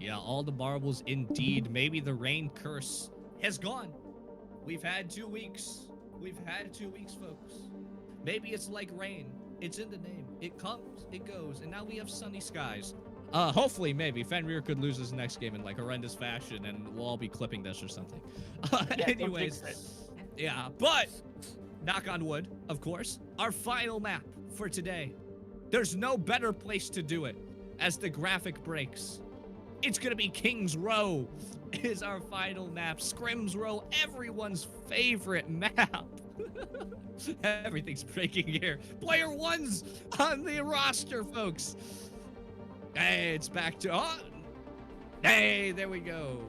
Yeah, all the marbles indeed. Maybe the rain curse has gone. We've had 2 weeks. We've had 2 weeks, folks. Maybe it's like rain. It's in the name. It comes, it goes, and now we have sunny skies. Hopefully, maybe Fenrir could lose his next game in like horrendous fashion, and we'll all be clipping this or something. Yeah, anyways, yeah, but knock on wood, of course. Our final map for today. There's no better place to do it. As the graphic breaks, it's gonna be King's Row is our final map. Scrim's Row, everyone's favorite map. Everything's breaking here. Player 1's on the roster, folks. Hey, it's back to on. Hey, there we go.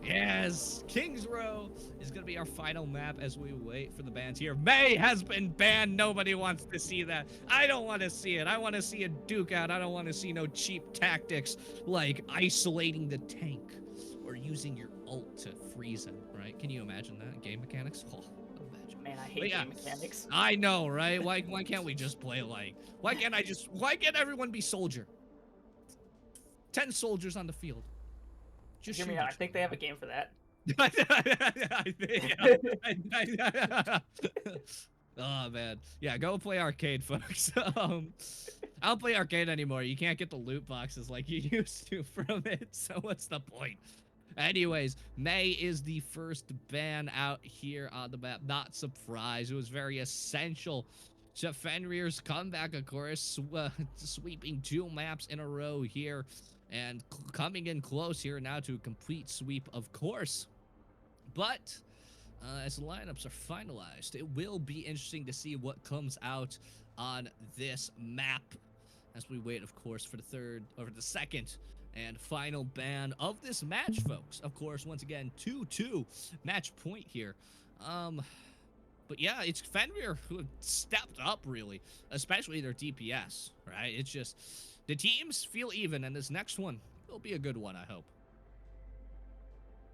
Yes, King's Row is going to be our final map as we wait for the bans here. May has been banned. Nobody wants to see that. I don't want to see it. I want to see a duke out. I don't want to see no cheap tactics like isolating the tank or using your ult to freeze him, right? Can you imagine that? Game mechanics? Oh, imagine. Man, I hate game mechanics. I know, right? Why can't we just play like, why can't everyone be soldier? 10 soldiers on the field. Just hear me out. I think they have a game for that. Oh man, yeah, go play arcade, folks. I don't play arcade anymore. You can't get the loot boxes like you used to from it, so what's the point? Anyways, May is the first ban out here on the map. Not surprised. It was very essential to Fenrir's comeback, of course, sweeping 2 maps in a row here and coming in close here now to a complete sweep, of course. But as the lineups are finalized, it will be interesting to see what comes out on this map as we wait, of course, for the second and final ban of this match, folks. Of course, once again, 2-2 match point here. But yeah, it's Fenrir who have stepped up, really, especially their DPS, right? It's just the teams feel even, and this next one will be a good one, I hope.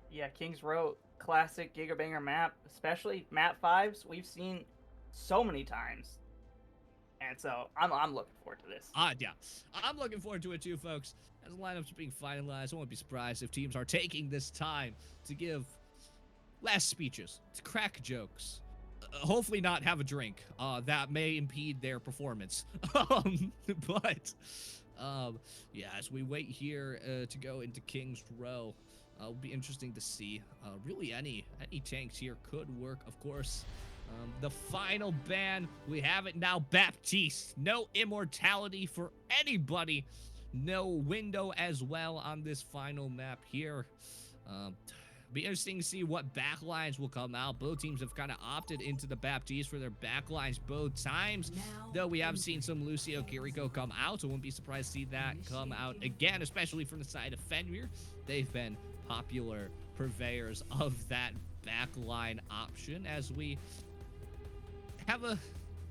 Yeah, Kings Row, classic Gigabanger map, especially map 5s, we've seen so many times. And so I'm looking forward to this. Yeah, I'm looking forward to it too, folks. As the lineups are being finalized, I won't be surprised if teams are taking this time to give last speeches, to crack jokes, hopefully not have a drink. That may impede their performance. But yeah, as we wait here to go into King's Row, it'll be interesting to see. Really, any tanks here could work, of course. The final ban, we have it now, Baptiste. No immortality for anybody. No window as well on this final map here. Be interesting to see what backlines will come out. Both teams have kind of opted into the Baptiste for their backlines both times. Though we have seen some Lucio Kiriko come out. I wouldn't be surprised to see that come out again, especially from the side of Fenrir. They've been popular purveyors of that backline option as we have a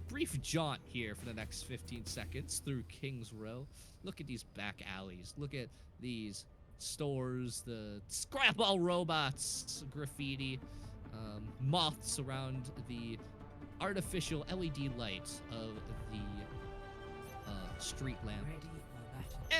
brief jaunt here for the next 15 seconds through King's Row. Look at these back alleys. Look at these stores, the scrap all robots, graffiti, moths around the artificial LED lights of the street lamp.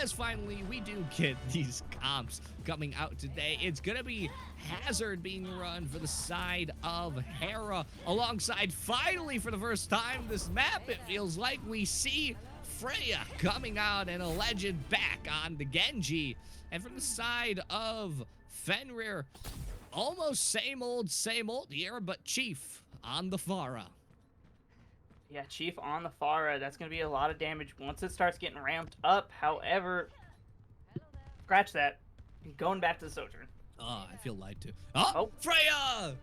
As finally we do get these comps coming out today, it's gonna be Hazard being run for the side of Hera, alongside, finally for the first time this map, it feels like, we see Freya coming out and a legend back on the Genji. And from the side of Fenrir, almost same old here, but Chief on the Pharah. Yeah, Chief on the Pharah. That's going to be a lot of damage once it starts getting ramped up. However, scratch that. Going back to the Sojourn. Oh, I feel lied to. Oh, Freya!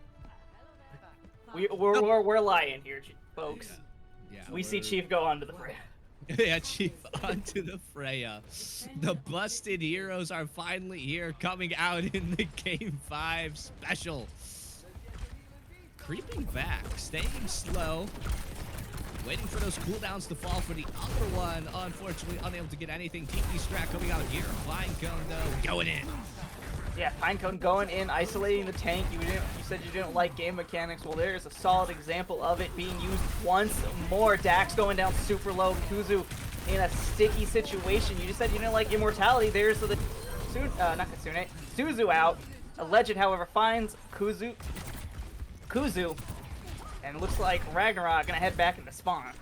We're lying here, folks. Yeah, we see Chief go onto the Freya. Yeah, Chief onto the Freya. The busted heroes are finally here, coming out in the Game 5 special. Creeping back, staying slow. Waiting for those cooldowns to fall for the other one. Unfortunately, unable to get anything. TP Strat coming out here. Pinecone, though, going in. Yeah, Pinecone going in, isolating the tank. You said you didn't like game mechanics. Well, there's a solid example of it being used once more. Dax going down super low. Kuzu in a sticky situation. You just said you didn't like immortality. There's the not Katsune. Suzu out. Alleged, however, finds Kuzu. And it looks like Ragnarok gonna head back into spawn.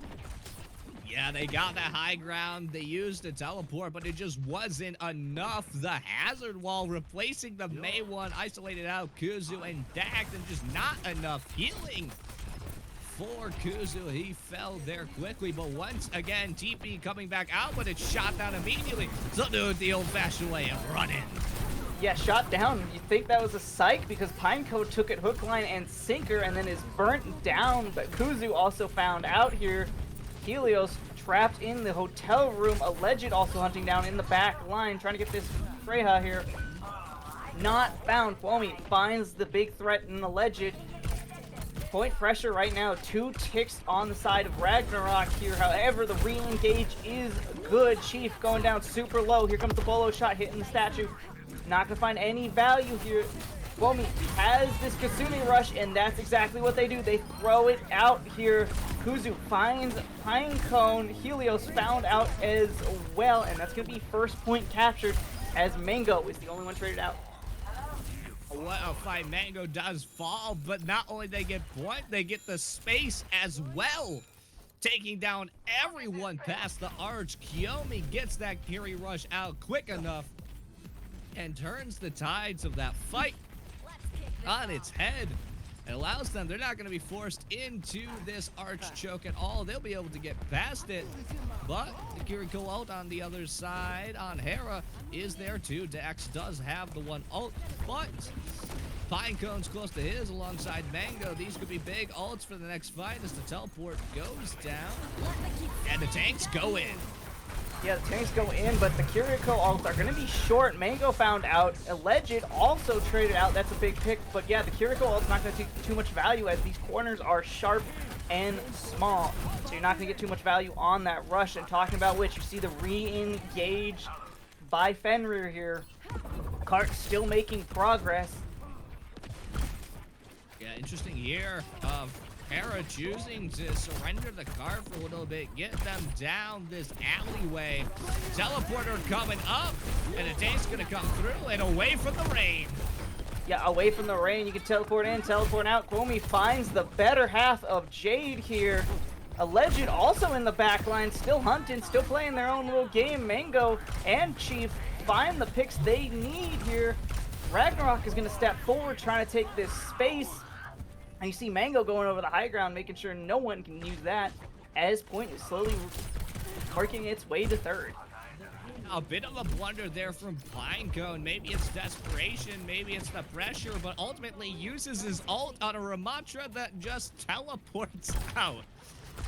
Yeah, they got that high ground. They used a teleport, but it just wasn't enough. The hazard wall replacing the May one, isolated out Kuzu and Dax, and just not enough healing for Kuzu. He fell there quickly, but once again, TP coming back out, but it's shot down immediately. So do it the old-fashioned way of running. Yeah, shot down. You think that was a psych because Pinecone took it hook, line, and sinker and then is burnt down. But Kuzu also found out here. Helios trapped in the hotel room. Alleged also hunting down in the back line, trying to get this Freya here. Not found. Foamy finds the big threat in Alleged. Point pressure right now. 2 ticks on the side of Ragnarok here. However, the re-engage is good. Chief going down super low. Here comes the bolo shot hitting the statue. Not gonna find any value here. Foamy has this Kasumi rush, and that's exactly what they do. They throw it out here. Kuzu finds Pinecone. Helios found out as well, and that's gonna be first point captured as Mango is the only one traded out. What a fight. Mango does fall, but not only they get point, they get the space as well taking down everyone past the arch. Kiyomi gets that Kiri rush out quick enough and turns the tides of that fight on its head. It allows them, they're not going to be forced into this arch choke at all. They'll be able to get past it. But the Kiriko ult on the other side on Hera is there too. Dax does have the one ult, but Pinecone's close to his alongside Mango. These could be big ults for the next fight as the teleport goes down. And the tanks go in. Yeah, the tanks go in, but the Kiriko ults are going to be short. Mango found out. Alleged also traded out. That's a big pick. But yeah, the Kiriko ult's not going to take too much value as these corners are sharp and small. So you're not going to get too much value on that rush. And talking about which, you see the re-engage by Fenrir here. Cart still making progress. Yeah, interesting here. Hera choosing to surrender the car for a little bit, get them down this alleyway. Teleporter coming up, and a tank's gonna come through and away from the rain. Yeah, away from the rain, you can teleport in, teleport out. Kwomi finds the better half of Jade here. Alleged also in the back line, still hunting, still playing their own little game. Mango and Chief find the picks they need here. Ragnarok is gonna step forward, trying to take this space. And you see Mango going over the high ground, making sure no one can use that, as Point is slowly working its way to third. A bit of a blunder there from Pinecone. Maybe it's desperation, maybe it's the pressure, but ultimately uses his ult on a Ramatra that just teleports out.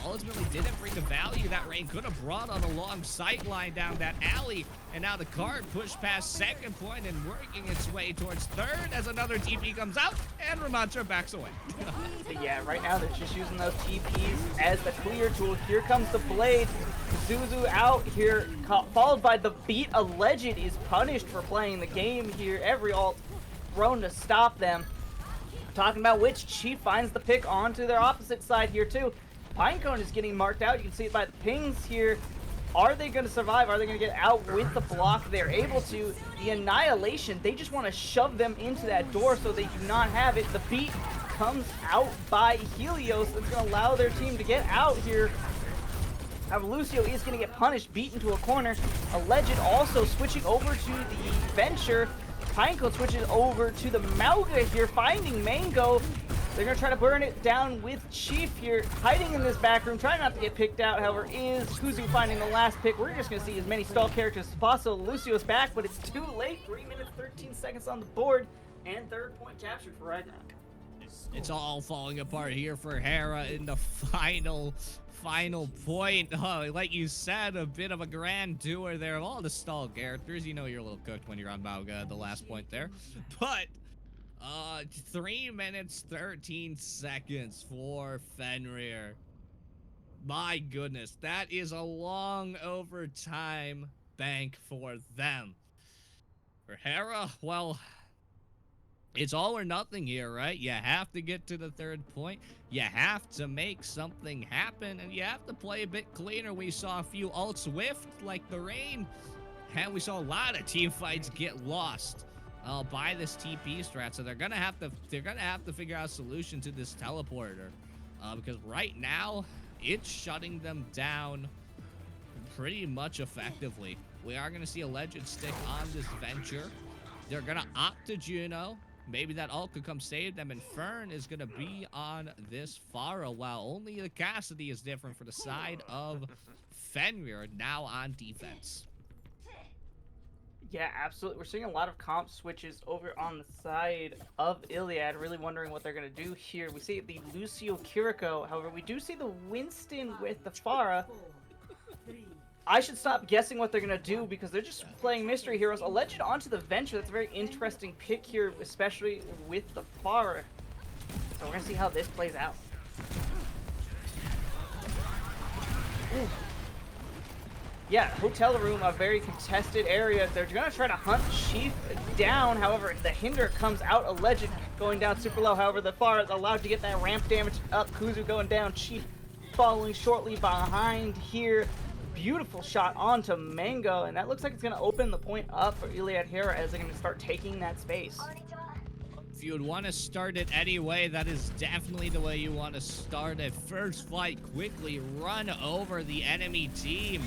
Ultimately didn't bring the value that Rain could have brought on a long sight line down that alley. And now the card pushed past second point and working its way towards third as another TP comes out and Ramatra backs away. But yeah, right now they're just using those TPs as the clear tool. Here comes the Blade. Zuzu out here, followed by the beat. Alleged is punished for playing the game here. Every ult thrown to stop them. Talking about which, Chief finds the pick onto their opposite side here too. Pinecone is getting marked out. You can see it by the pings here. Are they going to survive? Are they going to get out with the block? They're able to. The Annihilation, they just want to shove them into that door so they do not have it. The beat comes out by Helios. It's going to allow their team to get out here. However, Lucio is going to get punished, beat into a corner. Alleged also switching over to the Venture. Pinecone switches over to the Mauga here, finding Mango. They're going to try to burn it down with Chief here, hiding in this back room, trying not to get picked out. However, is Kuzu finding the last pick. We're just going to see as many stall characters as possible. Lucio's back, but it's too late. 3 minutes, 13 seconds on the board, and third point captured for Ragnarok. It's all falling apart here for Hera in the final point. Oh, like you said, a bit of a grand tour there of all the stall characters. You know you're a little cooked when you're on Mauga at the last point there. But 3 minutes 13 seconds for Fenrir. My goodness, that is a long overtime bank for them. For Hera, well, it's all or nothing here, right? You have to get to the third point. You have to make something happen, and you have to play a bit cleaner. We saw a few ults whiffed, like the rain, and we saw a lot of team fights get lost by this TP strat. So they're gonna have to figure out a solution to this teleporter, because right now it's shutting them down pretty much effectively. We are gonna see a Legend stick on this Venture. They're gonna opt to Juno. Maybe that ult could come save them, and Fern is going to be on this Pharah, while only the Cassidy is different for the side of Fenrir, now on defense. Yeah, absolutely. We're seeing a lot of comp switches over on the side of Iliad, really wondering what they're going to do here. We see the Lucio Kiriko, however, we do see the Winston with the Pharah. I should stop guessing what they're going to do because they're just playing Mystery Heroes. Alleged onto the Venture. That's a very interesting pick here, especially with the Pharah. So we're going to see how this plays out. Ooh. Yeah, hotel room, a very contested area. They're going to try to hunt Chief down. However, the Hinder comes out. Alleged going down super low. However, the Pharah is allowed to get that ramp damage up. Kuzu going down. Chief following shortly behind here. Beautiful shot onto Mango, and that looks like it's going to open the point up for Iliad Hera as they're going to start taking that space. If you would want to start it anyway, that is definitely the way you want to start it. First fight, quickly run over the enemy team.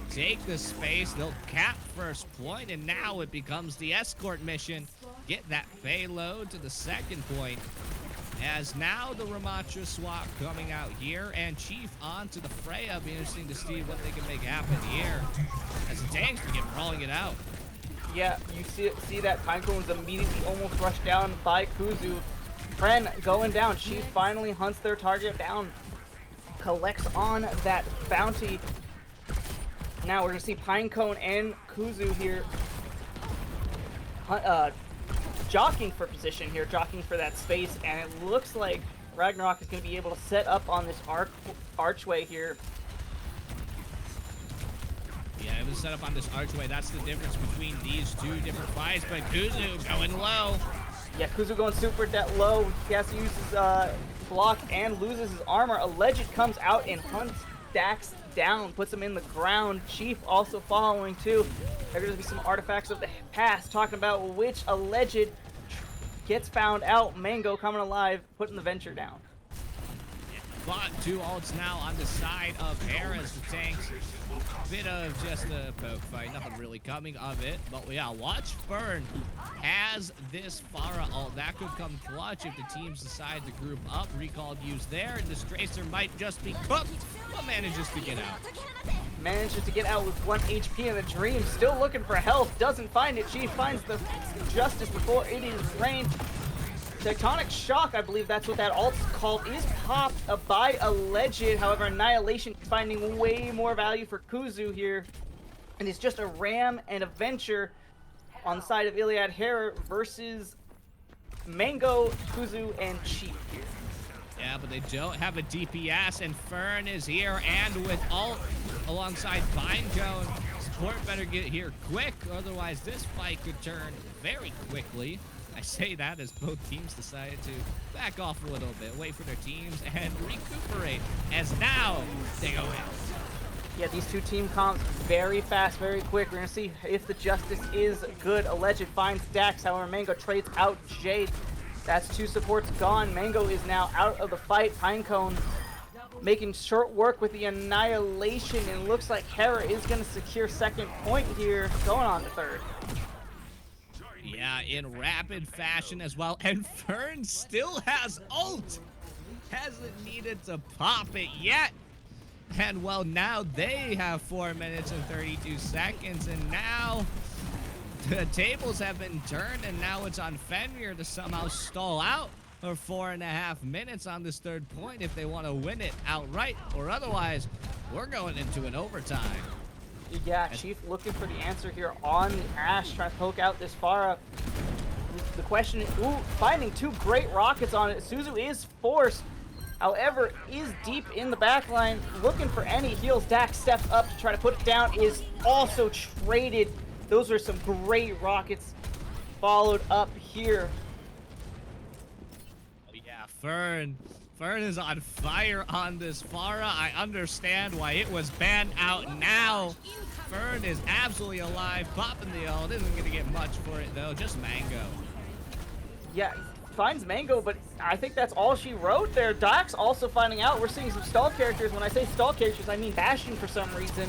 Take the space, they'll cap first point, and now it becomes the escort mission. Get that payload to the second point. As now the Ramatra swap coming out here, and Chief onto the Freya. Be interesting to see what they can make happen here. As the tanks begin rolling it out. Yeah, you see that Pinecone's immediately almost rushed down by Kuzu. Pren going down. She finally hunts their target down. Collects on that bounty. Now we're going to see Pinecone and Kuzu here jockeying for position here, jockeying for that space, and it looks like Ragnarok is going to be able to set up on this archway here. Yeah, it was set up on this archway. That's the difference between these two different fights, but Kuzu going low. Yeah, Kuzu going super low. He has to use his block and loses his armor. Alleged comes out and hunts Dax down, puts him in the ground. Chief also following too. There are going to be some artifacts of the past talking about which alleged gets found out. Mango coming alive, putting the venture down. But 2 ults now on the side of Hera's the tanks. Bit of just a poke fight, nothing really coming of it. But yeah, watch Fern has this Pharah ult. That could come clutch if the teams decide to group up. Recall used there, and this Tracer might just be cooked, but manages to get out. Manages to get out with 1 HP in the Dream. Still looking for health, doesn't find it. She finds the Justice before it is rained. Tectonic Shock, I believe that's what that ult's called, is popped by Alleged. However, Annihilation finding way more value for Kuzu here. And it's just a Ram and a Venture on the side of Iliad Hera versus Mango, Kuzu, and Chief here. Yeah, but they don't have a DPS, and Fern is here, and with ult alongside Pinecone. Support better get here quick, otherwise this fight could turn very quickly. I say that as both teams decided to back off a little bit, wait for their teams, and recuperate, as now they go in. Yeah, these two team comps very fast, very quick. We're going to see if the Justice is good. Alleged finds Dax, however, Mango trades out Jade. That's 2 supports gone. Mango is now out of the fight. Pinecone making short work with the Annihilation, and looks like Hera is going to secure second point here, going on to third. Yeah, in rapid fashion as well. And Fern still has ult. Hasn't needed to pop it yet. And well, now they have 4 minutes and 32 seconds. And now the tables have been turned. And now it's on Fenrir to somehow stall out for 4.5 minutes on this third point if they want to win it outright. Or otherwise, we're going into an overtime. Yeah, Chief looking for the answer here on the Ashe, trying to poke out this Pharah. The question is, finding 2 great rockets on it. Suzu is forced, however, is deep in the backline, looking for any heals. Dax steps up to try to put it down, is also traded. Those are some great rockets followed up here. Yeah, Fern is on fire on this Pharah. I understand why it was banned out now. Fern is absolutely alive, popping the ult. Isn't going to get much for it, though. Just Mango. Yeah, finds Mango, but I think that's all she wrote there. Dax also finding out. We're seeing some stall characters. When I say stall characters, I mean Bastion for some reason.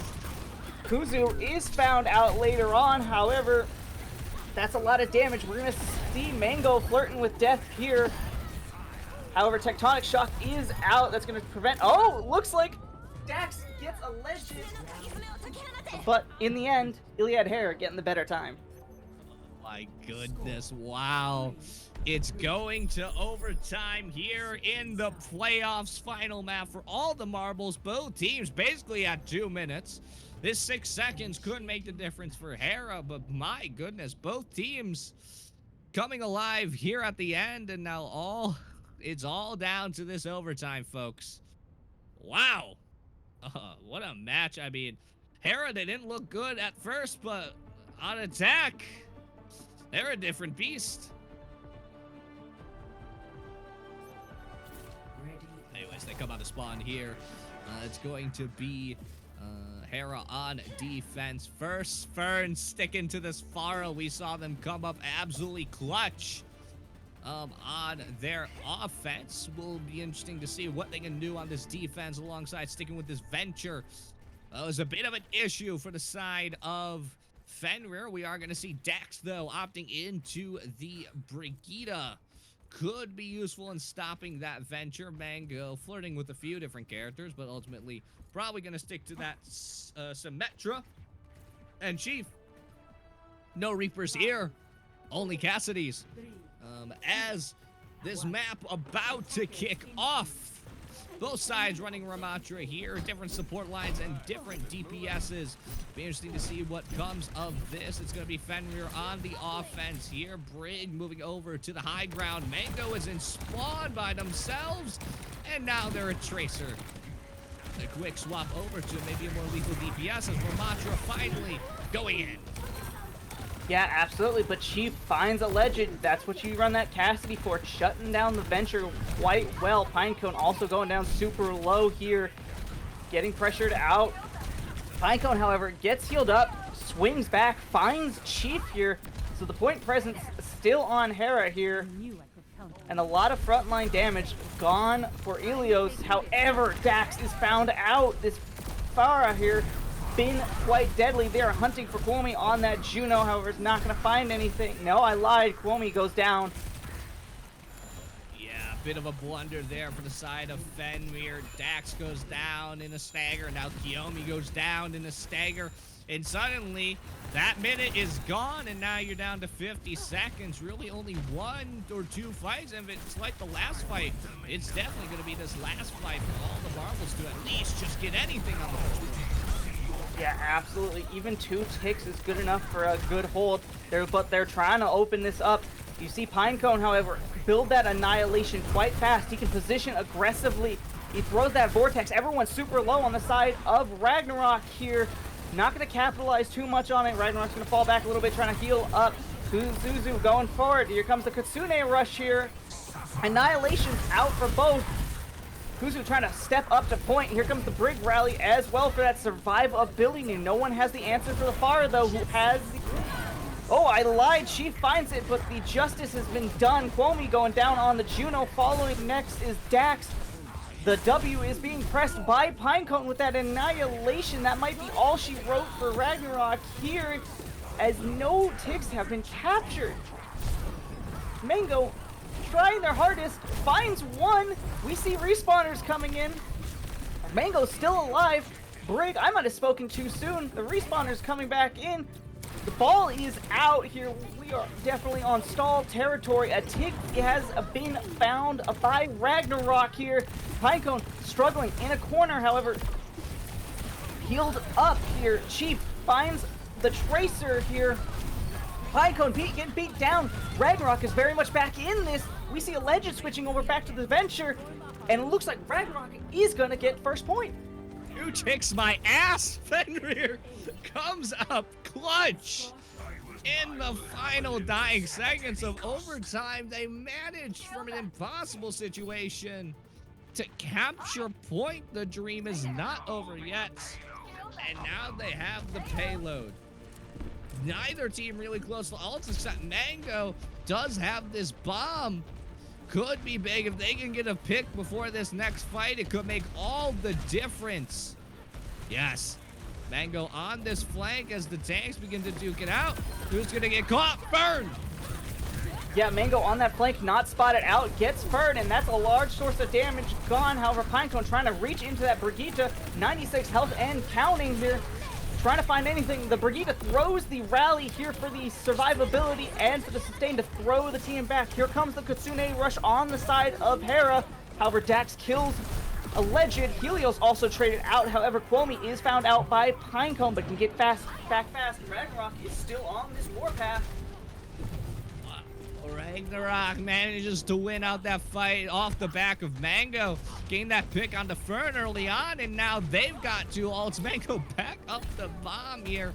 Kuzu is found out later on. However, that's a lot of damage. We're going to see Mango flirting with death here. However, Tectonic Shock is out. That's going to prevent... Oh, looks like Dax gets a legend. But in the end, Iliad Hera getting the better time. Oh my goodness, wow. It's going to overtime here in the playoffs final map for all the marbles. Both teams basically at 2 minutes. This 6 seconds could make the difference for Hera, but my goodness, both teams coming alive here at the end, and now it's all down to this overtime, folks. Wow. What a match. I mean, Hera, they didn't look good at first, but on attack, they're a different beast. Anyways, they come out of spawn here. It's going to be Hera on defense first. Fern sticking to this Pharah. We saw them come up absolutely clutch on their offense. Will be interesting to see what they can do on this defense alongside sticking with this venture. It was a bit of an issue for the side of Fenrir. We are going to see Dax, though, opting into the Brigitte. Could be useful in stopping that venture. Mango flirting with a few different characters, but ultimately probably going to stick to that Symmetra. And Chief, no Reapers here, only Cassidy's. As this map about to kick off, both sides running Ramatra here, different support lines and different DPSs. Be interesting to see what comes of this. It's going to be Fenrir on the offense here. Brig moving over to the high ground. Mango is in spawn by themselves, and now they're a Tracer. A quick swap over to maybe a more lethal DPS as Ramatra finally going in. Yeah, absolutely, but Chief finds a legend. That's what you run that Cassidy for, shutting down the venture quite well. Pinecone also going down super low here, getting pressured out. Pinecone, however, gets healed up, swings back, finds Chief here, so the point presence still on Hera here, and a lot of frontline damage gone for Ilios. However, Dax is found out. This Pharah here been quite deadly. They are hunting for Kwame on that Juno, however, is not going to find anything. No, I lied. Kwame goes down. Yeah, a bit of a blunder there for the side of Fenrir. Dax goes down in a stagger. Now Kiyomi goes down in a stagger. And suddenly, that minute is gone, and now you're down to 50 seconds. Really only one or two fights, and if it's like the last fight, it's definitely going to be this last fight for all the Marvels to at least just get anything on the board. Yeah, absolutely. Even 2 ticks is good enough for a good hold. But they're trying to open this up. You see Pinecone, however, build that Annihilation quite fast. He can position aggressively. He throws that Vortex. Everyone's super low on the side of Ragnarok here. Not going to capitalize too much on it. Ragnarok's going to fall back a little bit, trying to heal up. Zuzu going forward. Here comes the Kitsune rush here. Annihilation's out for both. Kuzu trying to step up to point. Here comes the Brig rally as well for that survivability. No one has the answer for the Pharah, though, who has the... Oh, I lied. She finds it, but the justice has been done. Kwame going down on the Juno. Following next is Dax. The W is being pressed by Pinecone with that Annihilation. That might be all she wrote for Ragnarok here, as no ticks have been captured. Mango trying their hardest, finds one. We see respawners coming in. Mango's still alive. Brig, I might have spoken too soon. The respawners coming back in. The ball is out here. We are definitely on stall territory. A tick has been found by Ragnarok here. Pinecone struggling in a corner, however, healed up here. Chief finds the Tracer here. Pinecone getting beat down. Ragnarok is very much back in this. We see a Legend switching over back to the Venture, and it looks like Ragnarok is going to get first point. 2 ticks my ass. Fenrir comes up clutch. In the final dying seconds of overtime, they managed from an impossible situation to capture point. The dream is not over yet, and now they have the payload. Neither team really close to ults except Mango does have this bomb. Could be big if they can get a pick before this next fight. It could make all the difference. Yes, Mango on this flank as the tanks begin to duke it out. Who's gonna get caught? Fern! Yeah, Mango on that flank, not spotted out, gets Fern, and that's a large source of damage gone. However, Pinecone trying to reach into that Brigitte, 96 health and counting here. Trying to find anything. The Brigitte throws the rally here for the survivability and for the sustain to throw the team back. Here comes the Kitsune rush on the side of Hera. However, Dax kills a Legend. Helios also traded out. However, Kwame is found out by Pinecone, but can get back fast. Ragnarok is still on this warpath. Ragnarok manages to win out that fight off the back of Mango. Gained that pick on the Fern early on, and now they've got 2 ults. Mango back up the bomb here.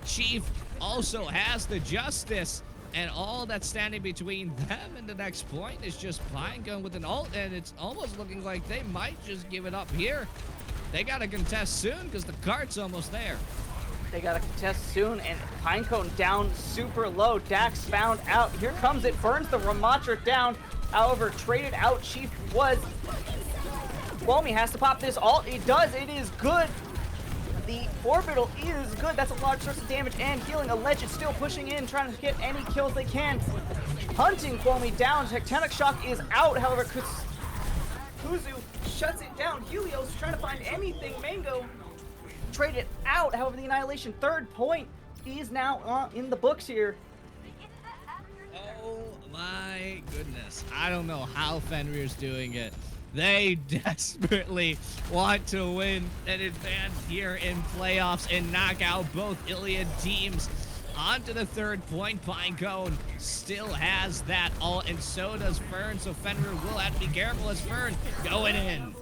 Chief also has the Justice, and all that's standing between them and the next point is just Pinecone with an ult, and it's almost looking like they might just give it up here. They got to contest soon because the cart's almost there. They got to contest soon, and Pinecone down super low. Dax found out. Here comes it. Burns the Ramatra down. However, traded out Chief was. Whelmy has to pop this ult. It does. It is good. The orbital is good. That's a large source of damage and healing. Alleged still pushing in, trying to get any kills they can. Hunting Whelmy down. Tectonic Shock is out. However, Kuzu shuts it down. Helios trying to find anything. Mango traded out. However, the Annihilation third point is now in the books here. Oh my goodness. I don't know how Fenrir's doing it. They desperately want to win and advance here in playoffs and knock out both Iliad teams. On to the third point. Pinecone still has that ult, and so does Fern, so Fenrir will have to be careful as Fern going in.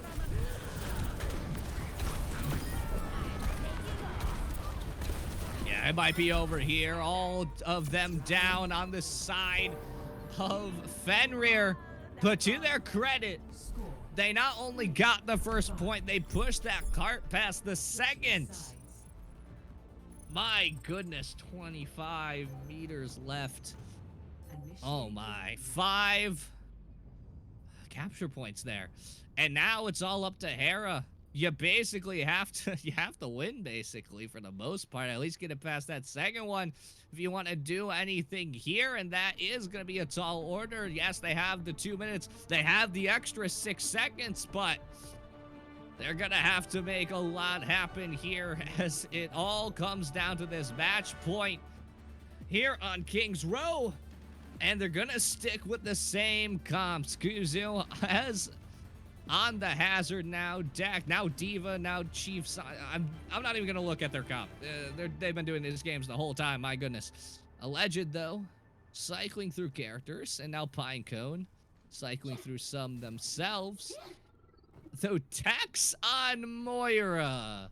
Yeah, it might be over here. All of them down on the side of Fenrir, but to their credit, they not only got the first point, they pushed that cart past the second. My goodness, 25 meters left. Oh my, 5 capture points there. And now it's all up to Hera. You basically have to win basically for the most part, at least get it past that second one if you want to do anything here, and that is going to be a tall order. Yes, they have the 2 minutes, they have the extra 6 seconds, but they're going to have to make a lot happen here as it all comes down to this match point here on King's Row, and they're going to stick with the same comps. Kuzu has on the hazard now, Dak, now Diva, now Chiefs. I'm not even gonna look at their comp. They've been doing these games the whole time, my goodness. Alleged, though, cycling through characters, and now Pinecone cycling through some themselves. Though Dax on Moira.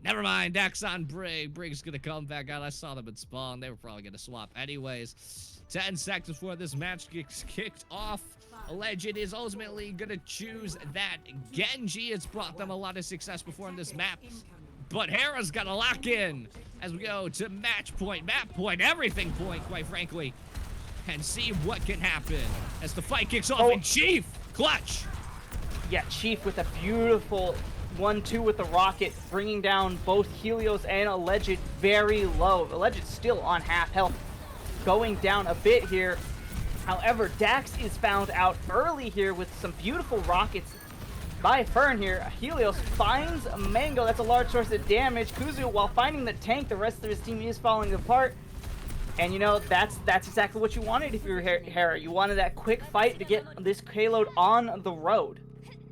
Never mind, Dax on Brig. Brig's gonna come back out. I saw them in spawn. They were probably gonna swap anyways. 10 seconds before this match gets kicked off. Alleged is ultimately going to choose that Genji. It's brought them a lot of success before in this map. But Hera's got to lock in as we go to match point, map point, everything point, quite frankly. And see what can happen as the fight kicks off. And Chief, clutch. Yeah, Chief with a beautiful 1-2 with the rocket, bringing down both Helios and Alleged very low. Alleged still on half health, going down a bit here. However, Dax is found out early here with some beautiful rockets by Fern here. Helios finds Mango. That's a large source of damage. Kuzu, while finding the tank, the rest of his team is falling apart. And you know, that's exactly what you wanted if you were Hera. You wanted that quick fight to get this payload on the road.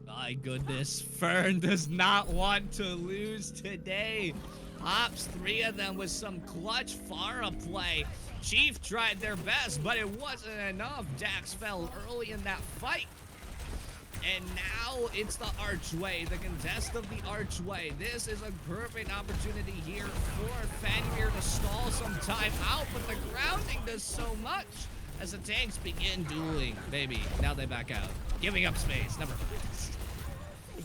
My goodness, Fern does not want to lose today. Pops 3 of them with some clutch Pharah play. Chief tried their best, but it wasn't enough. Dax fell early in that fight. And now it's the archway, the contest of the archway. This is a perfect opportunity here for Fenrir to stall some time out, but the grounding does so much as the tanks begin dueling. Baby, now they back out, giving up space. Never mind.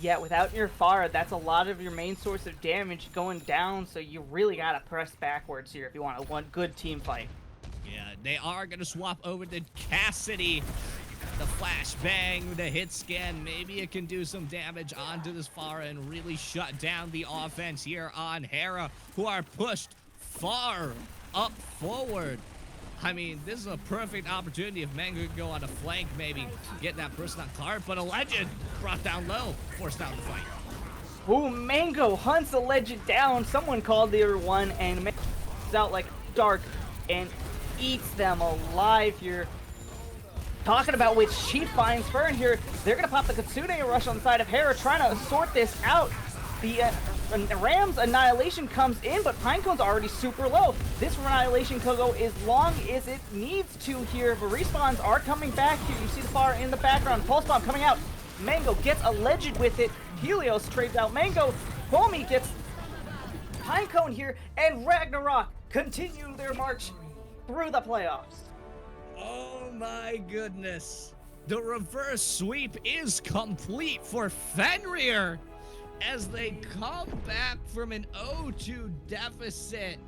Yeah, without your Pharah, that's a lot of your main source of damage going down, so you really gotta press backwards here if you want a good team fight. Yeah, they are going to swap over to Cassidy. The flashbang, the hit scan, maybe it can do some damage onto this Pharah and really shut down the offense here on Hera, who are pushed far up forward. I mean, this is a perfect opportunity if Mango could go on a flank, maybe get that person on card, but Alleged brought down low, forced down the fight. Ooh, Mango hunts Alleged down. Someone called the other one, and Mango comes out like dark and eats them alive here. Talking about which Chief finds Fern here. They're going to pop the Kitsune rush on the side of Hera, trying to sort this out. The Ram's Annihilation comes in, but Pinecone's already super low. This Annihilation could go as long as it needs to here, but respawns are coming back here. You see the fire in the background. Pulse Bomb coming out. Mango gets Alleged with it. Helios trades out Mango. Homie gets Pinecone here, and Ragnarok continue their march through the playoffs. Oh my goodness. The reverse sweep is complete for Fenrir. as they come back from an 0-2 deficit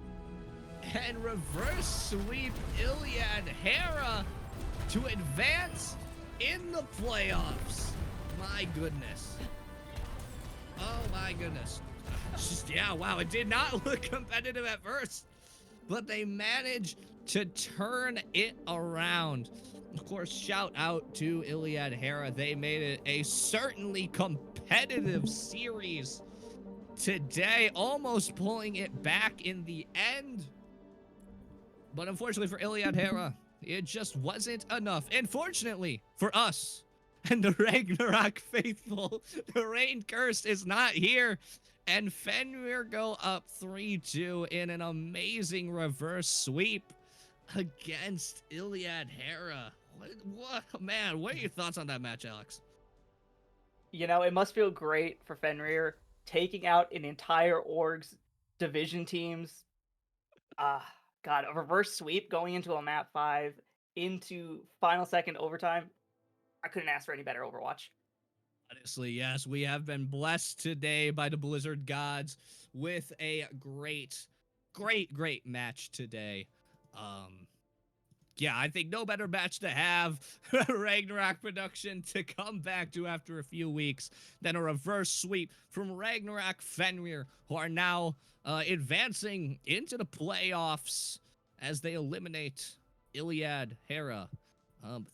and reverse sweep Iliad Hera to advance in the playoffs. My goodness. Oh my goodness. Yeah, wow, it did not look competitive at first, but they managed to turn it around. Of course, shout out to Iliad Hera. They made it a certainly competitive series today, almost pulling it back in the end. But unfortunately for Iliad Hera, it just wasn't enough. And fortunately for us and the Ragnarok faithful, the rain curse is not here. And Fenrir go up 3-2 in an amazing reverse sweep against Iliad Hera. Man, what are your thoughts on that match, Alex? You know, it must feel great for Fenrir taking out an entire org's division teams. God, a reverse sweep going into a map 5 into final second overtime. I couldn't ask for any better Overwatch. Honestly, yes, we have been blessed today by the Blizzard gods with a great match today. Yeah, I think no better match to have Ragnarok production to come back to after a few weeks than a reverse sweep from Ragnarok Fenrir, who are now advancing into the playoffs as they eliminate Iliad Hera.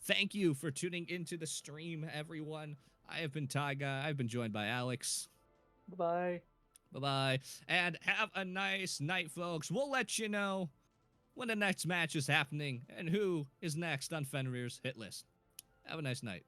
Thank you for tuning into the stream, everyone. I have been Tyga. I've been joined by Alex. Bye-bye. Bye-bye. And have a nice night, folks. We'll let you know when the next match is happening and who is next on Fenrir's hit list. Have a nice night.